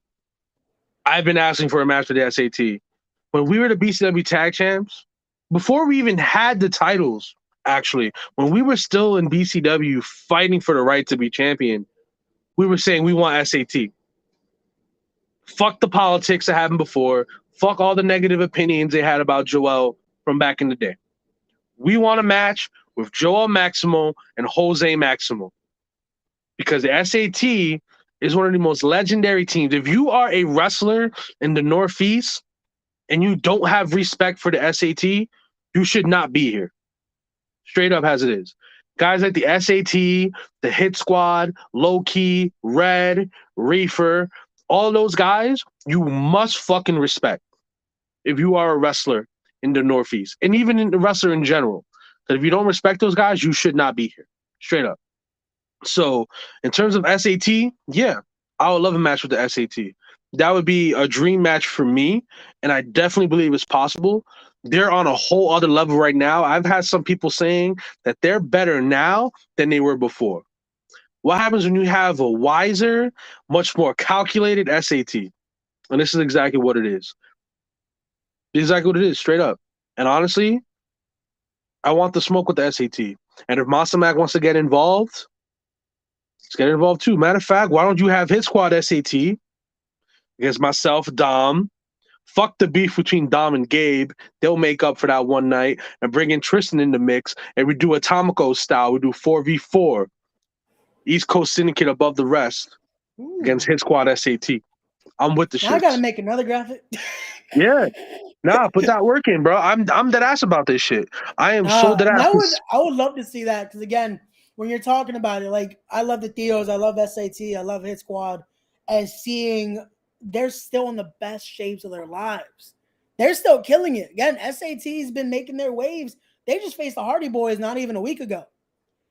I've been asking for a match with the SAT. When we were the BCW tag champs, before we even had the titles, actually, when we were still in BCW fighting for the right to be champion, we were saying we want SAT. Fuck the politics that happened before. Fuck all the negative opinions they had about Joel from back in the day. We want a match with Joel Maximo and Jose Maximo. Because the SAT is one of the most legendary teams. If you are a wrestler in the Northeast and you don't have respect for the SAT, you should not be here. Straight up as it is. Guys like the SAT, the Hit Squad, Low Key, Red, Reefer, all those guys, you must fucking respect if you are a wrestler in the Northeast and even in the wrestler in general. That if you don't respect those guys, you should not be here. Straight up. So in terms of SAT, yeah, I would love a match with the SAT. That would be a dream match for me, and I definitely believe it's possible. They're on a whole other level right now. I've had some people saying that they're better now than they were before. What happens when you have a wiser, much more calculated SAT? And this is exactly what it is. Exactly what it is, straight up. And honestly, I want the smoke with the SAT. And if Monster Mac wants to get involved, let's get involved too. Matter of fact, why don't you have Hit Squad SAT against myself, Dom? Fuck the beef between Dom and Gabe. They'll make up for that one night and bring in Tristan in the mix. And we do Atomico style. We do 4v4. East Coast Syndicate above the rest against Hit Squad SAT. I'm with the shit. I gotta make another graphic. Yeah. Nah, put that work in, bro. I'm dead ass about this shit. I am so dead ass. I would love to see that because again, when you're talking about it, like I love the Theos, I love SAT, I love Hit Squad, and seeing they're still in the best shapes of their lives. They're still killing it. Again, SAT's been making their waves. They just faced the Hardy Boys not even a week ago.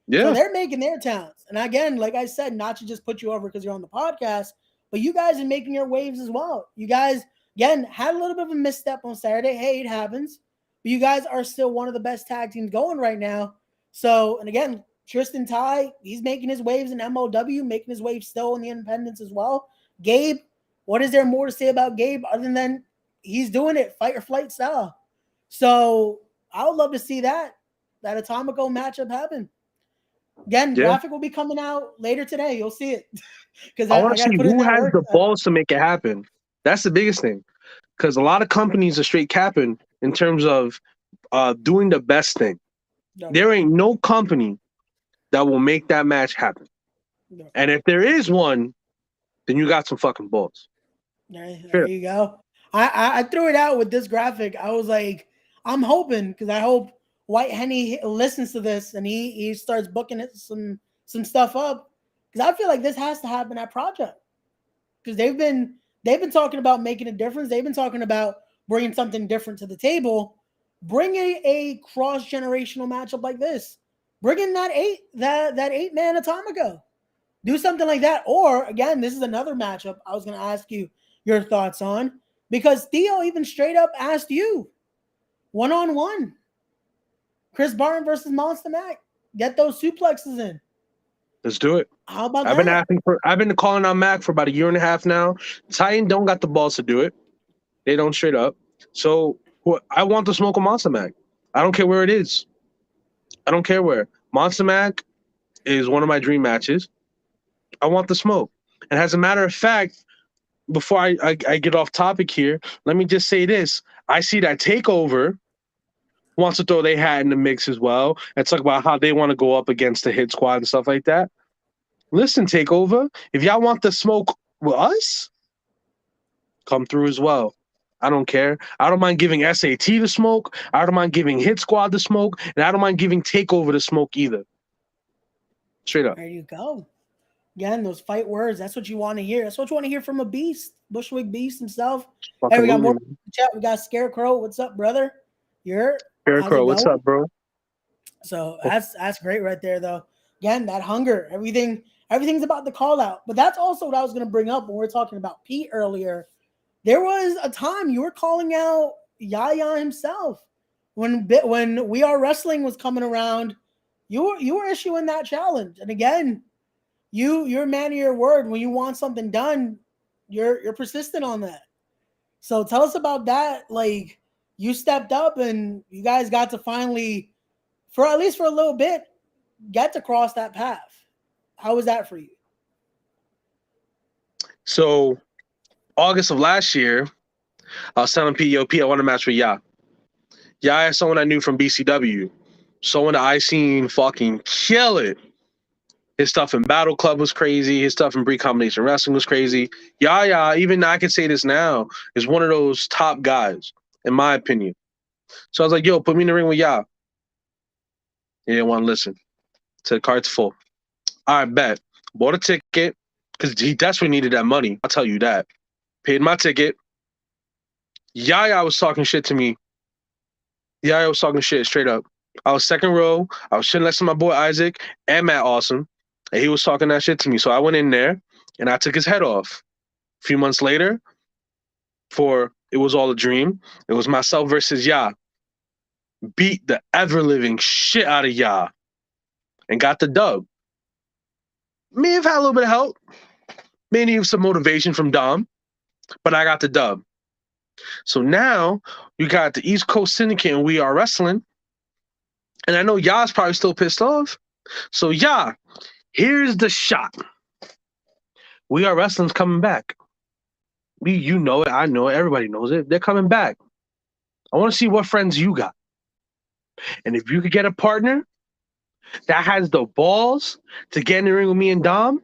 Yeah. So they're making their talents. And again, like I said, not to just put you over because you're on the podcast, but you guys are making your waves as well. You guys, again, had a little bit of a misstep on Saturday. Hey, it happens. But you guys are still one of the best tag teams going right now. So, and again, Tristan Ty, he's making his waves in MLW, making his waves still in the independents as well. Gabe, what is there more to say about Gabe other than he's doing it fight or flight style? So I would love to see that Atomico matchup happen. Again, graphic will be coming out later today. You'll see it. Because I want to see who has the balls to make it happen. That's the biggest thing. Because a lot of companies are straight capping in terms of doing the best thing. No. There ain't no company that will make that match happen. No. And if there is one, then you got some fucking balls. There you go. I threw it out with this graphic. I was like, I'm hoping, because I hope White Henny listens to this and he starts booking it some stuff up, because I feel like this has to happen at Project, because they've been talking about making a difference. They've been talking about bringing something different to the table. Bring a cross generational matchup like this. Bring in that 8-man Atomico. Do something like that. Or again, this is another matchup I was going to ask you your thoughts on, because Theo even straight up asked you 1-on-1. Chris Barton versus Monster Mac. Get those suplexes in. Let's do it. How about that? I've been calling on Mac for about a year and a half now. Titan don't got the balls to do it. They don't straight up. So I want the smoke of Monster Mac. I don't care where it is. I don't care where. Monster Mac is one of my dream matches. I want the smoke. And as a matter of fact, before I get off topic here, let me just say this. I see that Takeover wants to throw their hat in the mix as well and talk about how they want to go up against the Hit Squad and stuff like that. Listen, Takeover, if y'all want the smoke with us, come through as well. I don't care. I don't mind giving SAT the smoke. I don't mind giving Hit Squad the smoke. And I don't mind giving Takeover the smoke either. Straight up. There you go. Again, those fight words. That's what you want to hear. That's what you want to hear from a beast. Bushwick Beast himself. Hey, we got more in the chat. We got Scarecrow. What's up, brother? You're Scarecrow. What's up, bro? So that's great right there, though. Again, that hunger. Everything's about the call out. But that's also what I was going to bring up when we were talking about Pete earlier. There was a time you were calling out Yaya himself when We Are Wrestling was coming around. You were issuing that challenge, and again, you're a man of your word. When you want something done, you're persistent on that. So tell us about that. Like, you stepped up, and you guys got to finally, for at least for a little bit, get to cross that path. How was that for you? So, August of last year, I was telling Pete, I want to match with Ya. Ya is someone I knew from BCW. Someone that I seen fucking kill it. His stuff in Battle Club was crazy. His stuff in Combination Wrestling was crazy. Ya, even I can say this now, is one of those top guys, in my opinion. So I was like, yo, put me in the ring with Ya. He didn't want to listen. Said the card's full. All right, bet. Bought a ticket because he desperately needed that money. I'll tell you that. Paid my ticket. Yaya was talking shit to me. Yaya was talking shit straight up. I was second row. I was sitting next to my boy Isaac and Matt Awesome. And he was talking that shit to me. So I went in there and I took his head off. A few months later, for It Was All a Dream, it was myself versus Ya. Beat the ever-living shit out of Ya. And got the dub. May have had a little bit of help. May need some motivation from Dom. But I got the dub. So now you got the East Coast Syndicate and We Are Wrestling. And I know Ya's probably still pissed off. So Ya, here's the shot. We Are Wrestling's coming back. You know it. I know it. Everybody knows it. They're coming back. I want to see what friends you got. And if you could get a partner that has the balls to get in the ring with me and Dom,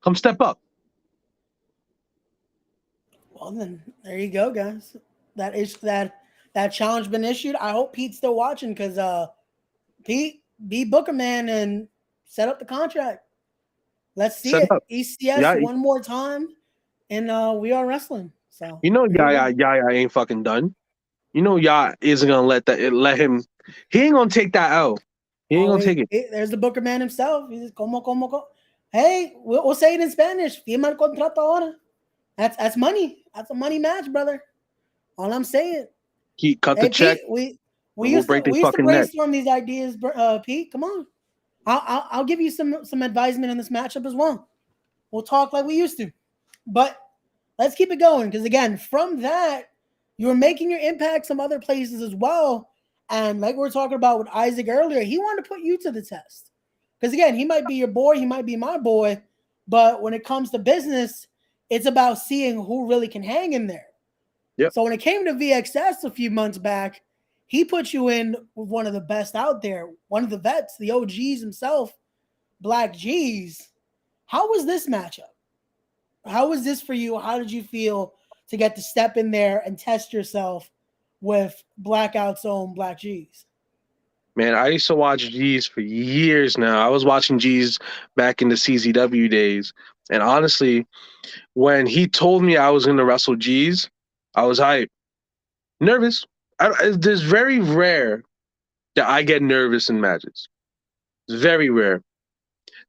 come step up. Well, then there you go, guys. That challenge been issued. I hope Pete's still watching because Pete, be Booker man and set up the contract. Let's see it. ECS one more time, and We Are Wrestling. So Ya ain't fucking done. You know Ya isn't gonna let him. He ain't gonna take that out. He ain't gonna take it. There's the Booker man himself. He says, "Como. Hey, we'll say it in Spanish. Firma el contrato ahora." That's money. That's a money match, brother. All I'm saying. He cut the check. Pete, we used to brainstorm these ideas, Pete. Come on. I'll give you some advisement in this matchup as well. We'll talk like we used to. But let's keep it going because, again, from that, you were making your impact some other places as well. And like we were talking about with Isaac earlier, he wanted to put you to the test. Because, again, he might be your boy. He might be my boy. But when it comes to business, it's about seeing who really can hang in there. Yep. So when it came to VXS a few months back, he put you in with one of the best out there, one of the vets, the OGs himself, Black G's. How was this matchup? How was this for you? How did you feel to get to step in there and test yourself with Blackout's own Black G's? Man, I used to watch G's for years now. I was watching G's back in the CZW days. And honestly, when he told me I was going to wrestle G's, I was hyped. Nervous. It's very rare that I get nervous in matches. It's very rare.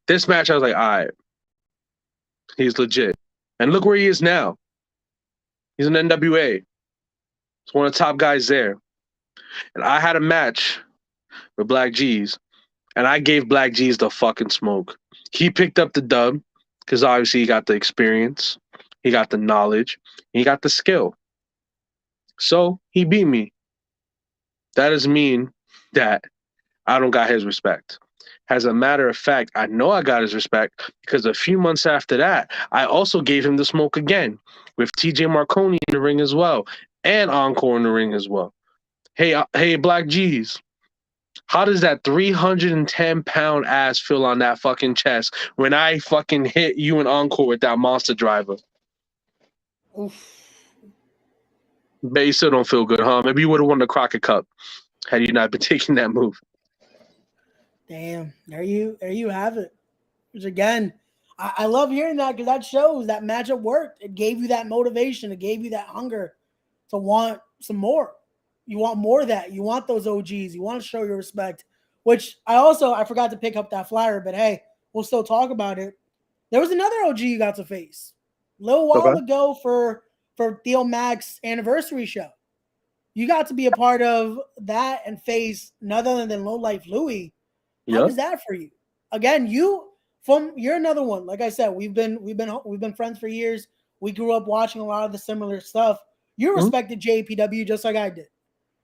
This match, I was like, all right. He's legit. And look where he is now. He's in NWA. He's one of the top guys there. And I had a match with Black G's, and I gave Black G's the fucking smoke. He picked up the dub because obviously he got the experience, he got the knowledge, he got the skill. So he beat me. That doesn't mean that I don't got his respect. As a matter of fact, I know I got his respect because a few months after that, I also gave him the smoke again with TJ Marconi in the ring as well and Encore in the ring as well. Hey, Black G's. How does that 310-pound ass feel on that fucking chest when I fucking hit you in Encore with that monster driver? Oof. Bet you still don't feel good, huh? Maybe you would have won the Crockett Cup had you not been taking that move. Damn, there you have it. Which again, I love hearing that because that shows that matchup worked. It gave you that motivation. It gave you that hunger to want some more. You want more of that. You want those OGs. You want to show your respect. Which I forgot to pick up that flyer, but hey, we'll still talk about it. There was another OG you got to face a little while ago for Theo Mac's anniversary show. You got to be a part of that and face none other than Low Life Louie. How was that for you? Again, you're another one. Like I said, we've been friends for years. We grew up watching a lot of the similar stuff. You respected JPW just like I did.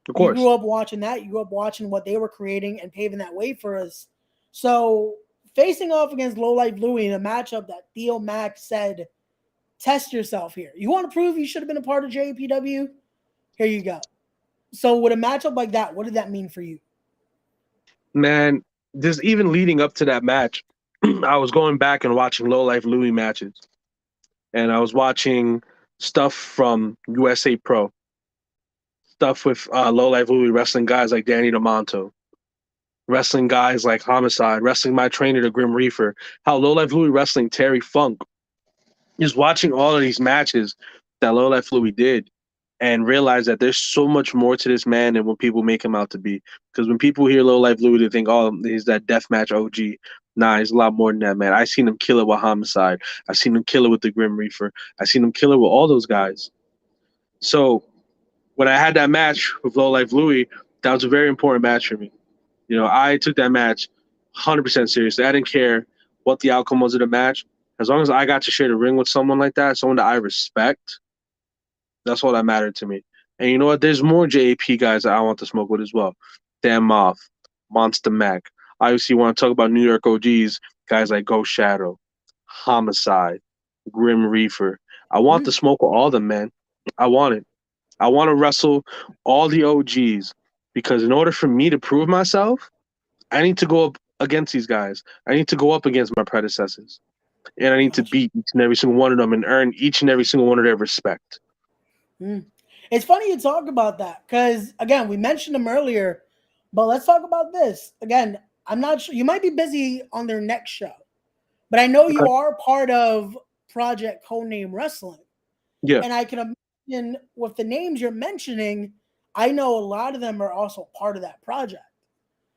Of course. You grew up watching that. You grew up watching what they were creating and paving that way for us. So facing off against Low Life Louie in a matchup that Theo Mac said, test yourself here. You want to prove you should have been a part of JPW? Here you go. So with a matchup like that, what did that mean for you? Man, just even leading up to that match, I was going back and watching Low Life Louie matches. And I was watching stuff from USA Pro. Stuff with Low Life Louie wrestling guys like Danny DeMonto. Wrestling guys like Homicide. Wrestling my trainer, the Grim Reaper. How Low Life Louie wrestling Terry Funk. Just watching all of these matches that Low Life Louie did. And realize that there's so much more to this man than what people make him out to be. Because when people hear Low Life Louie, they think, oh, he's that deathmatch OG. Nah, he's a lot more than that, man. I seen him kill it with Homicide. I seen him kill it with the Grim Reaper. I seen him kill it with all those guys. So when I had that match with Low Life Louie, that was a very important match for me. You know, I took that match 100% seriously. I didn't care what the outcome was of the match. As long as I got to share the ring with someone like that, someone that I respect, that's all that mattered to me. And you know what? There's more JAP guys that I want to smoke with as well. Dan Moff, Monster Mac. I obviously want to talk about New York OGs, guys like Ghost Shadow, Homicide, Grim Reaper. I want to smoke with all of them, man. I want it. I want to wrestle all the OGs because in order for me to prove myself, I need to go up against these guys. I need to go up against my predecessors. And I need to beat each and every single one of them and earn each and every single one of their respect. It's funny you talk about that because, again, we mentioned them earlier, but let's talk about this. Again, I'm not sure. You might be busy on their next show, but I know you are part of Project Codename Wrestling. Yeah. And I can imagine with the names you're mentioning, I know a lot of them are also part of that project.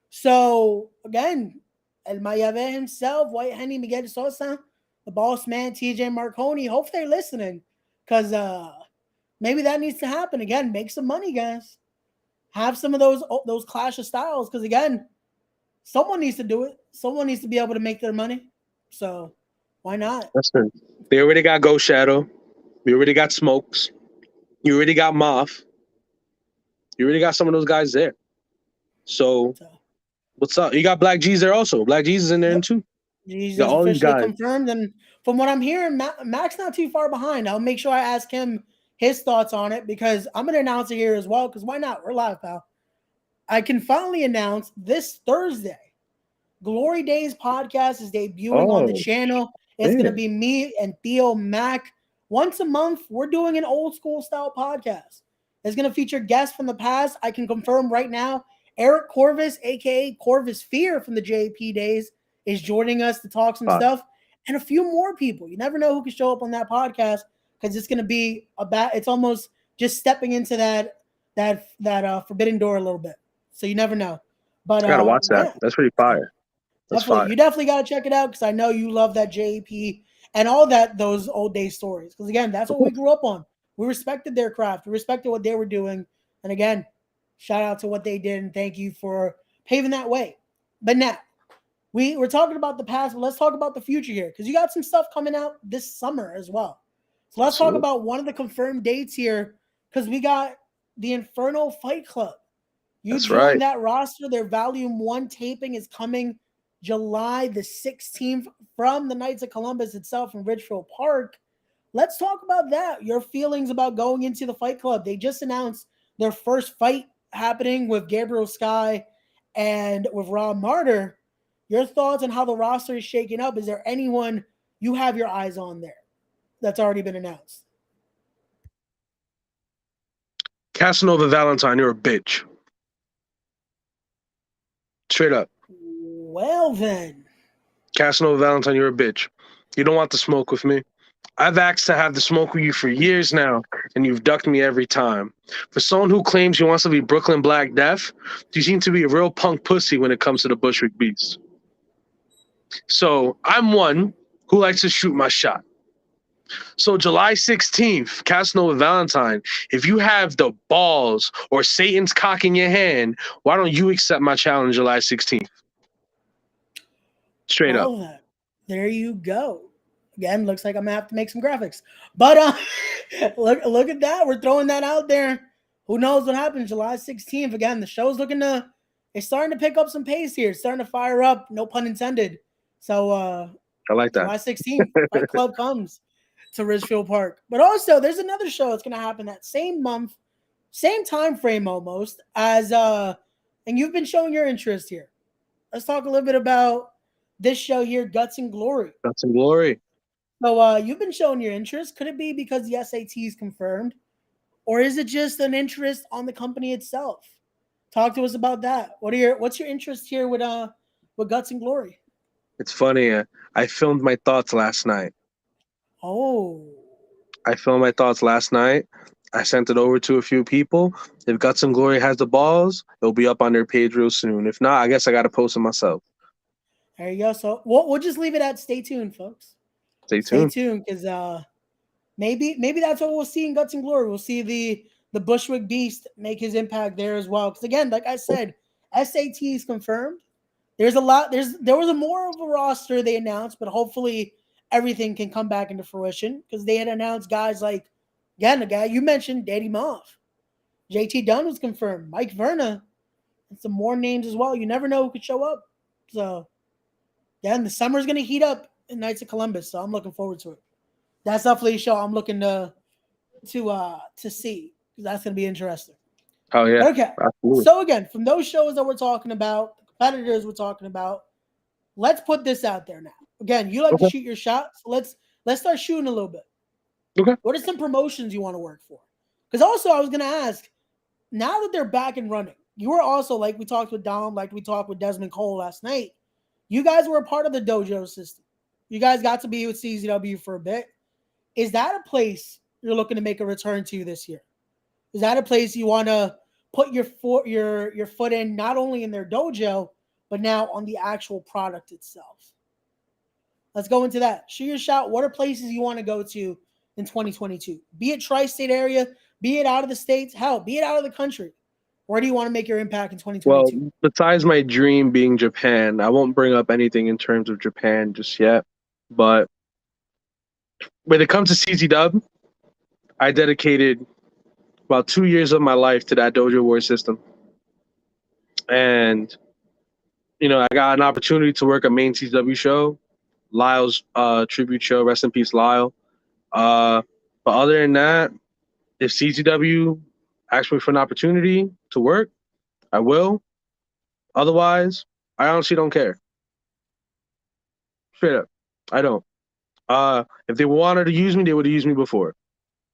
So, again, El Mayave himself, White Henny, Miguel Sosa, the boss man, TJ Marconi, hope they're listening because maybe that needs to happen. Again, make some money, guys. Have some of those clash of styles because, again, someone needs to do it. Someone needs to be able to make their money. So why not? Listen, they already got Ghost Shadow. We already got Smokes. You already got Moth. You already got some of those guys there. So what's up? You got Black G's there also. Black G's is in there too. He's officially confirmed. And from what I'm hearing, Mac's not too far behind. I'll make sure I ask him his thoughts on it because I'm going to announce it here as well because why not? We're live, pal. I can finally announce this Thursday, Glory Days podcast is debuting on the channel. It's going to be me and Theo Mac. Once a month, we're doing an old school style podcast. It's going to feature guests from the past. I can confirm right now, Eric Corvus, a.k.a. Corvus Fear from the JP days, is joining us to talk some stuff. And a few more people. You never know who can show up on that podcast because it's going to be it's almost just stepping into that forbidden door a little bit. So you never know. But I gotta watch that. Yeah. That's pretty fire. That's definitely, fire. You definitely got to check it out because I know you love that JP and all those old day stories. Because again, that's what we grew up on. We respected their craft. We respected what they were doing. And again, shout out to what they did and thank you for paving that way. But now, we're talking about the past, but let's talk about the future here because you got some stuff coming out this summer as well. So let's talk about one of the confirmed dates here because we got the Inferno Fight Club. You joined that roster. Their Volume 1 taping is coming July the 16th from the Knights of Columbus itself in Ridgefield Park. Let's talk about that. Your feelings about going into the Fight Club. They just announced their first fight happening with Gabriel Sky and with Rob Martyr. Your thoughts on how the roster is shaking up? Is there anyone you have your eyes on there that's already been announced? Casanova Valentine, you're a bitch. Straight up. Well then. Casanova Valentine, you're a bitch. You don't want the smoke with me. I've asked to have the smoke with you for years now, and you've ducked me every time. For someone who claims he wants to be Brooklyn Black Death, you seem to be a real punk pussy when it comes to the Bushwick Beast. So I'm one who likes to shoot my shot. So July 16th, Casanova Valentine, if you have the balls or Satan's cock in your hand, why don't you accept my challenge July 16th? Straight up. There you go. Again, looks like I'm gonna have to make some graphics. But look at that. We're throwing that out there. Who knows what happens July 16th? Again, the show's it's starting to pick up some pace here. It's starting to fire up, no pun intended. So I like that. July 16th, Fight Club comes to Ridgefield Park. But also there's another show that's gonna happen that same month, same time frame almost, as and you've been showing your interest here. Let's talk a little bit about this show here, Guts and Glory. Guts and Glory. So you've been showing your interest. Could it be because the SAT is confirmed? Or is it just an interest on the company itself? Talk to us about that. What's your interest here with Guts and Glory? It's funny. I filmed my thoughts last night. Oh. I filmed my thoughts last night. I sent it over to a few people. If Guts and Glory has the balls, it'll be up on their page real soon. If not, I guess I got to post it myself. There you go. So we'll just leave it at stay tuned, folks. Stay tuned, because maybe that's what we'll see in Guts and Glory. We'll see the Bushwick Beast make his impact there as well. Because again, like I said, SAT is confirmed. There's a lot. There was a more of a roster they announced, but hopefully everything can come back into fruition because they had announced guys like, again, the guy you mentioned, Daddy Moff, JT Dunn was confirmed, Mike Verna, and some more names as well. You never know who could show up. So, yeah, and the summer's gonna heat up in Knights of Columbus, so I'm looking forward to it. That's definitely a show I'm looking to see because that's gonna be interesting. Oh yeah. Okay. Absolutely. So again, from those shows that we're talking about, the competitors we're talking about, let's put this out there now. Again, you like to shoot your shot, so let's start shooting a little bit. Okay. What are some promotions you want to work for? Because also I was gonna ask, now that they're back and running, you were also, like we talked with Dom, like we talked with Desmond Cole last night. You guys were a part of the dojo system. You guys got to be with CZW for a bit. Is that a place you're looking to make a return to this year? Is that a place you want to put your foot in, not only in their dojo, but now on the actual product itself? Let's go into that. Shoot your shot. What are places you want to go to in 2022? Be it tri-state area, be it out of the states, hell, be it out of the country. Where do you want to make your impact in 2022? Well, besides my dream being Japan, I won't bring up anything in terms of Japan just yet. But when it comes to CZW, I dedicated about 2 years of my life to that Dojo War system. And, I got an opportunity to work a main CZW show, Lyle's tribute show, rest in peace, Lyle. But other than that, if CZW asks me for an opportunity to work, I will. Otherwise, I honestly don't care. Straight up, I don't. If they wanted to use me, they would have used me before.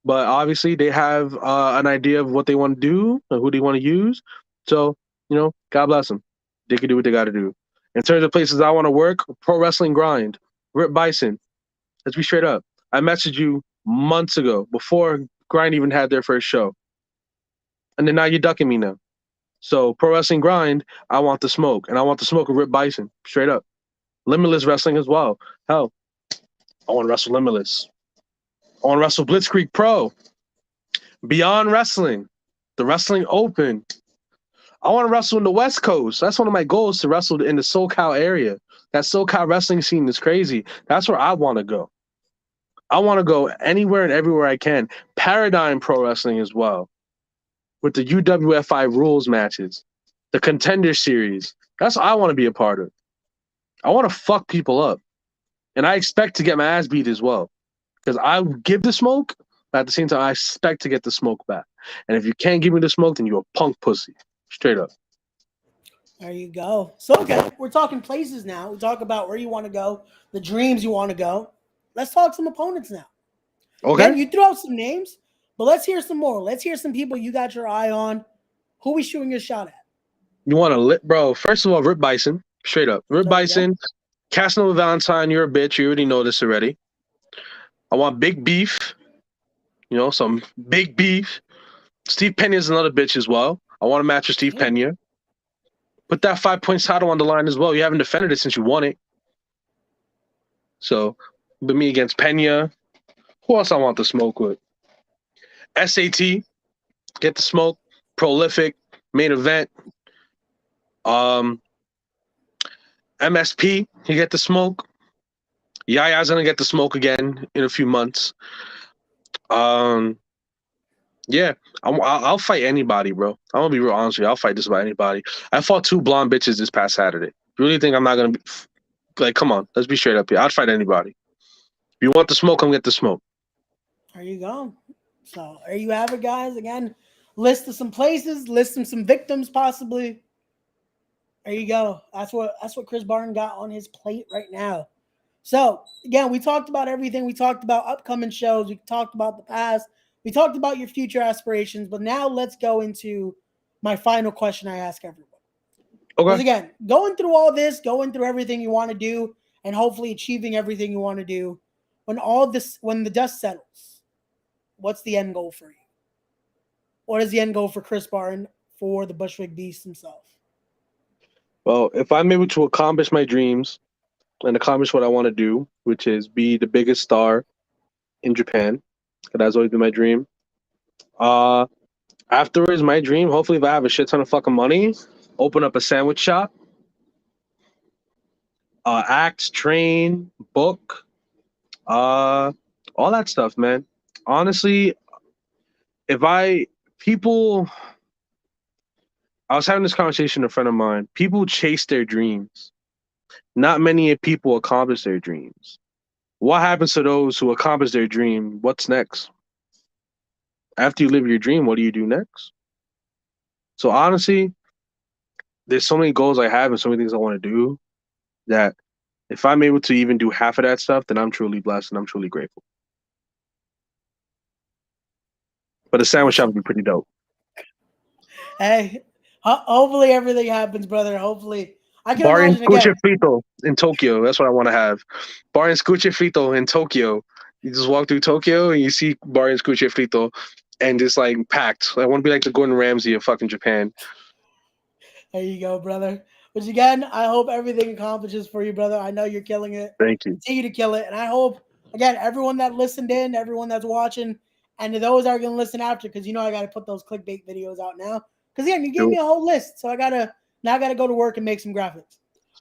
But obviously, they have an idea of what they want to do and who they want to use. So, God bless them. They can do what they got to do. In terms of places I want to work, Pro Wrestling Grind, Rip Bison. Let's be straight up. I messaged you months ago before Grind even had their first show. And then now you're ducking me now. So Pro Wrestling Grind, I want the smoke. And I want the smoke of Rip Bison. Straight up. Limitless Wrestling as well. Hell, I want to wrestle Limitless. I want to wrestle Blitzkrieg Pro. Beyond Wrestling. The Wrestling Open. I want to wrestle in the West Coast. That's one of my goals, to wrestle in the SoCal area. That SoCal wrestling scene is crazy. That's where I want to go. I want to go anywhere and everywhere I can. Paradigm Pro Wrestling as well. With the UWFI rules matches. The Contender Series. That's what I want to be a part of. I want to fuck people up. And I expect to get my ass beat as well. Because I give the smoke, but at the same time, I expect to get the smoke back. And if you can't give me the smoke, then you're a punk pussy. Straight up. There you go. So, okay, we're talking places now. We talk about where you want to go, the dreams you want to go. Let's talk some opponents now. Okay. Again, you threw out some names, but let's hear some more. Let's hear some people you got your eye on. Who we shooting your shot at? You want to bro, first of all, Rip Bison. Straight up. Rip Bison. Casanova Valentine, you're a bitch. You already know this already. I want Big Beef. You know, some big beef. Steve Pena's another bitch as well. I want to match with Steve Pena. Put that 5 points title on the line as well. You haven't defended it since you won it. So, but me against Pena. Who else I want to smoke with? SAT. Get the smoke. Prolific. Main event. MSP. You get the smoke. Yaya's gonna get the smoke again in a few months. Yeah, I'll fight anybody, bro. I'm gonna be real honest with you. I'll fight just about anybody. I fought 2 blonde bitches this past Saturday. You really think I'm not gonna be like? Come on, let's be straight up here. I'd fight anybody. If you want the smoke, come get the smoke. There you go. So there you have it, guys. Again, list of some places, list some victims, possibly. There you go. That's what Chris Barton got on his plate right now. So again, we talked about everything. We talked about upcoming shows. We talked about the past. We talked about your future aspirations. But now let's go into my final question I ask everyone. Okay. Because again, going through all this, going through everything you want to do, and hopefully achieving everything you want to do, when the dust settles, what's the end goal for you? What is the end goal for Chris Barton, for the Bushwick Beast himself? Well, if I'm able to accomplish my dreams and accomplish what I want to do, which is be the biggest star in Japan, that's always been my dream. Afterwards, my dream, hopefully if I have a shit ton of fucking money, open up a sandwich shop, act, train, book, all that stuff, man. Honestly, I was having this conversation with a friend of mine. People chase their dreams. Not many people accomplish their dreams. What happens to those who accomplish their dream? What's next? After you live your dream, what do you do next? So honestly, there's so many goals I have and so many things I want to do that if I'm able to even do half of that stuff, then I'm truly blessed and I'm truly grateful. But a sandwich shop would be pretty dope. Hey, hopefully everything happens, brother. Hopefully. I can Barton imagine again. Frito in Tokyo. That's what I want to have. Barton Frito in Tokyo. You just walk through Tokyo and you see Barton Frito and it's like packed. I want to be like the Gordon Ramsay of fucking Japan. There you go, brother. But again, I hope everything accomplishes for you, brother. I know you're killing it. Thank you. Continue to kill it. And I hope, again, everyone that listened in, everyone that's watching, and to those that are going to listen after, because you know I got to put those clickbait videos out now. Because, again, you gave me a whole list. So I got to go to work and make some graphics.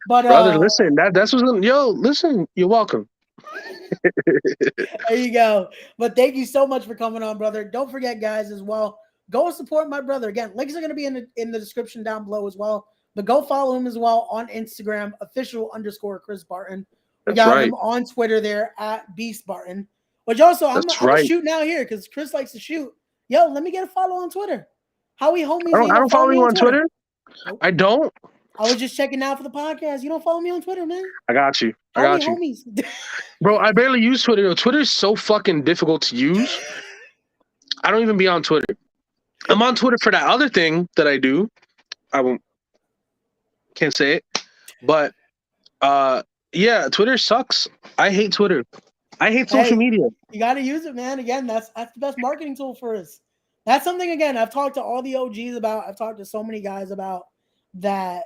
But brother, listen, that's what's listen, you're welcome. There you go. But thank you so much for coming on, brother. Don't forget, guys, as well, go and support my brother. Again, links are going to be in the description down below as well. But go follow him as well on Instagram, official_ Chris Barton. We got him on Twitter there at Beast Barton. Which also, I'm shooting out here because Chris likes to shoot. Yo, let me get a follow on Twitter. How we homies? I don't follow you on Twitter. Nope. I don't. I was just checking out for the podcast. You don't follow me on Twitter, man. I got you. Homies. Bro, I barely use Twitter. Twitter is so fucking difficult to use. I don't even be on Twitter. I'm on Twitter for that other thing that I do. Can't say it. But yeah, Twitter sucks. I hate Twitter. I hate social media. You got to use it, man. Again, that's the best marketing tool for us. That's something, again, I've talked to all the OGs about. I've talked to so many guys about that.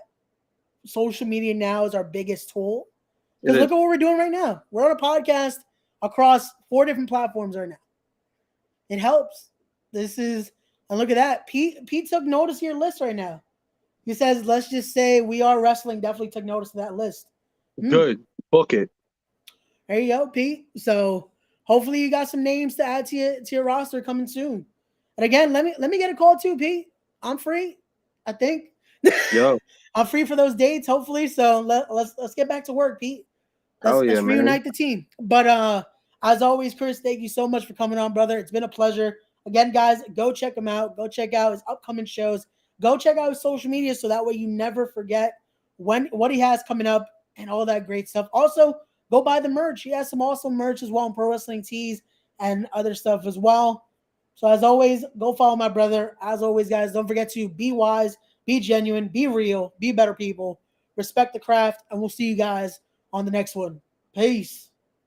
Social media now is our biggest tool. Because look at what we're doing right now. We're on a podcast across 4 different platforms right now. It helps. And look at that. Pete took notice of your list right now. He says, let's just say We Are Wrestling definitely took notice of that list. Good. Book it. There you go, Pete. So hopefully you got some names to add to your roster coming soon. And again, let me get a call too, Pete. I'm free, I think. Yo. I'm free for those dates, hopefully. So let's get back to work, Pete. Let's reunite the team. But as always, Chris, thank you so much for coming on, brother. It's been a pleasure. Again, guys, go check him out. Go check out his upcoming shows. Go check out his social media so that way you never forget what he has coming up and all that great stuff. Also, go buy the merch. He has some awesome merch as well in Pro Wrestling Tees and other stuff as well. So as always, go follow my brother. As always, guys, don't forget to be wise, be genuine, be real, be better people, respect the craft, and we'll see you guys on the next one. Peace.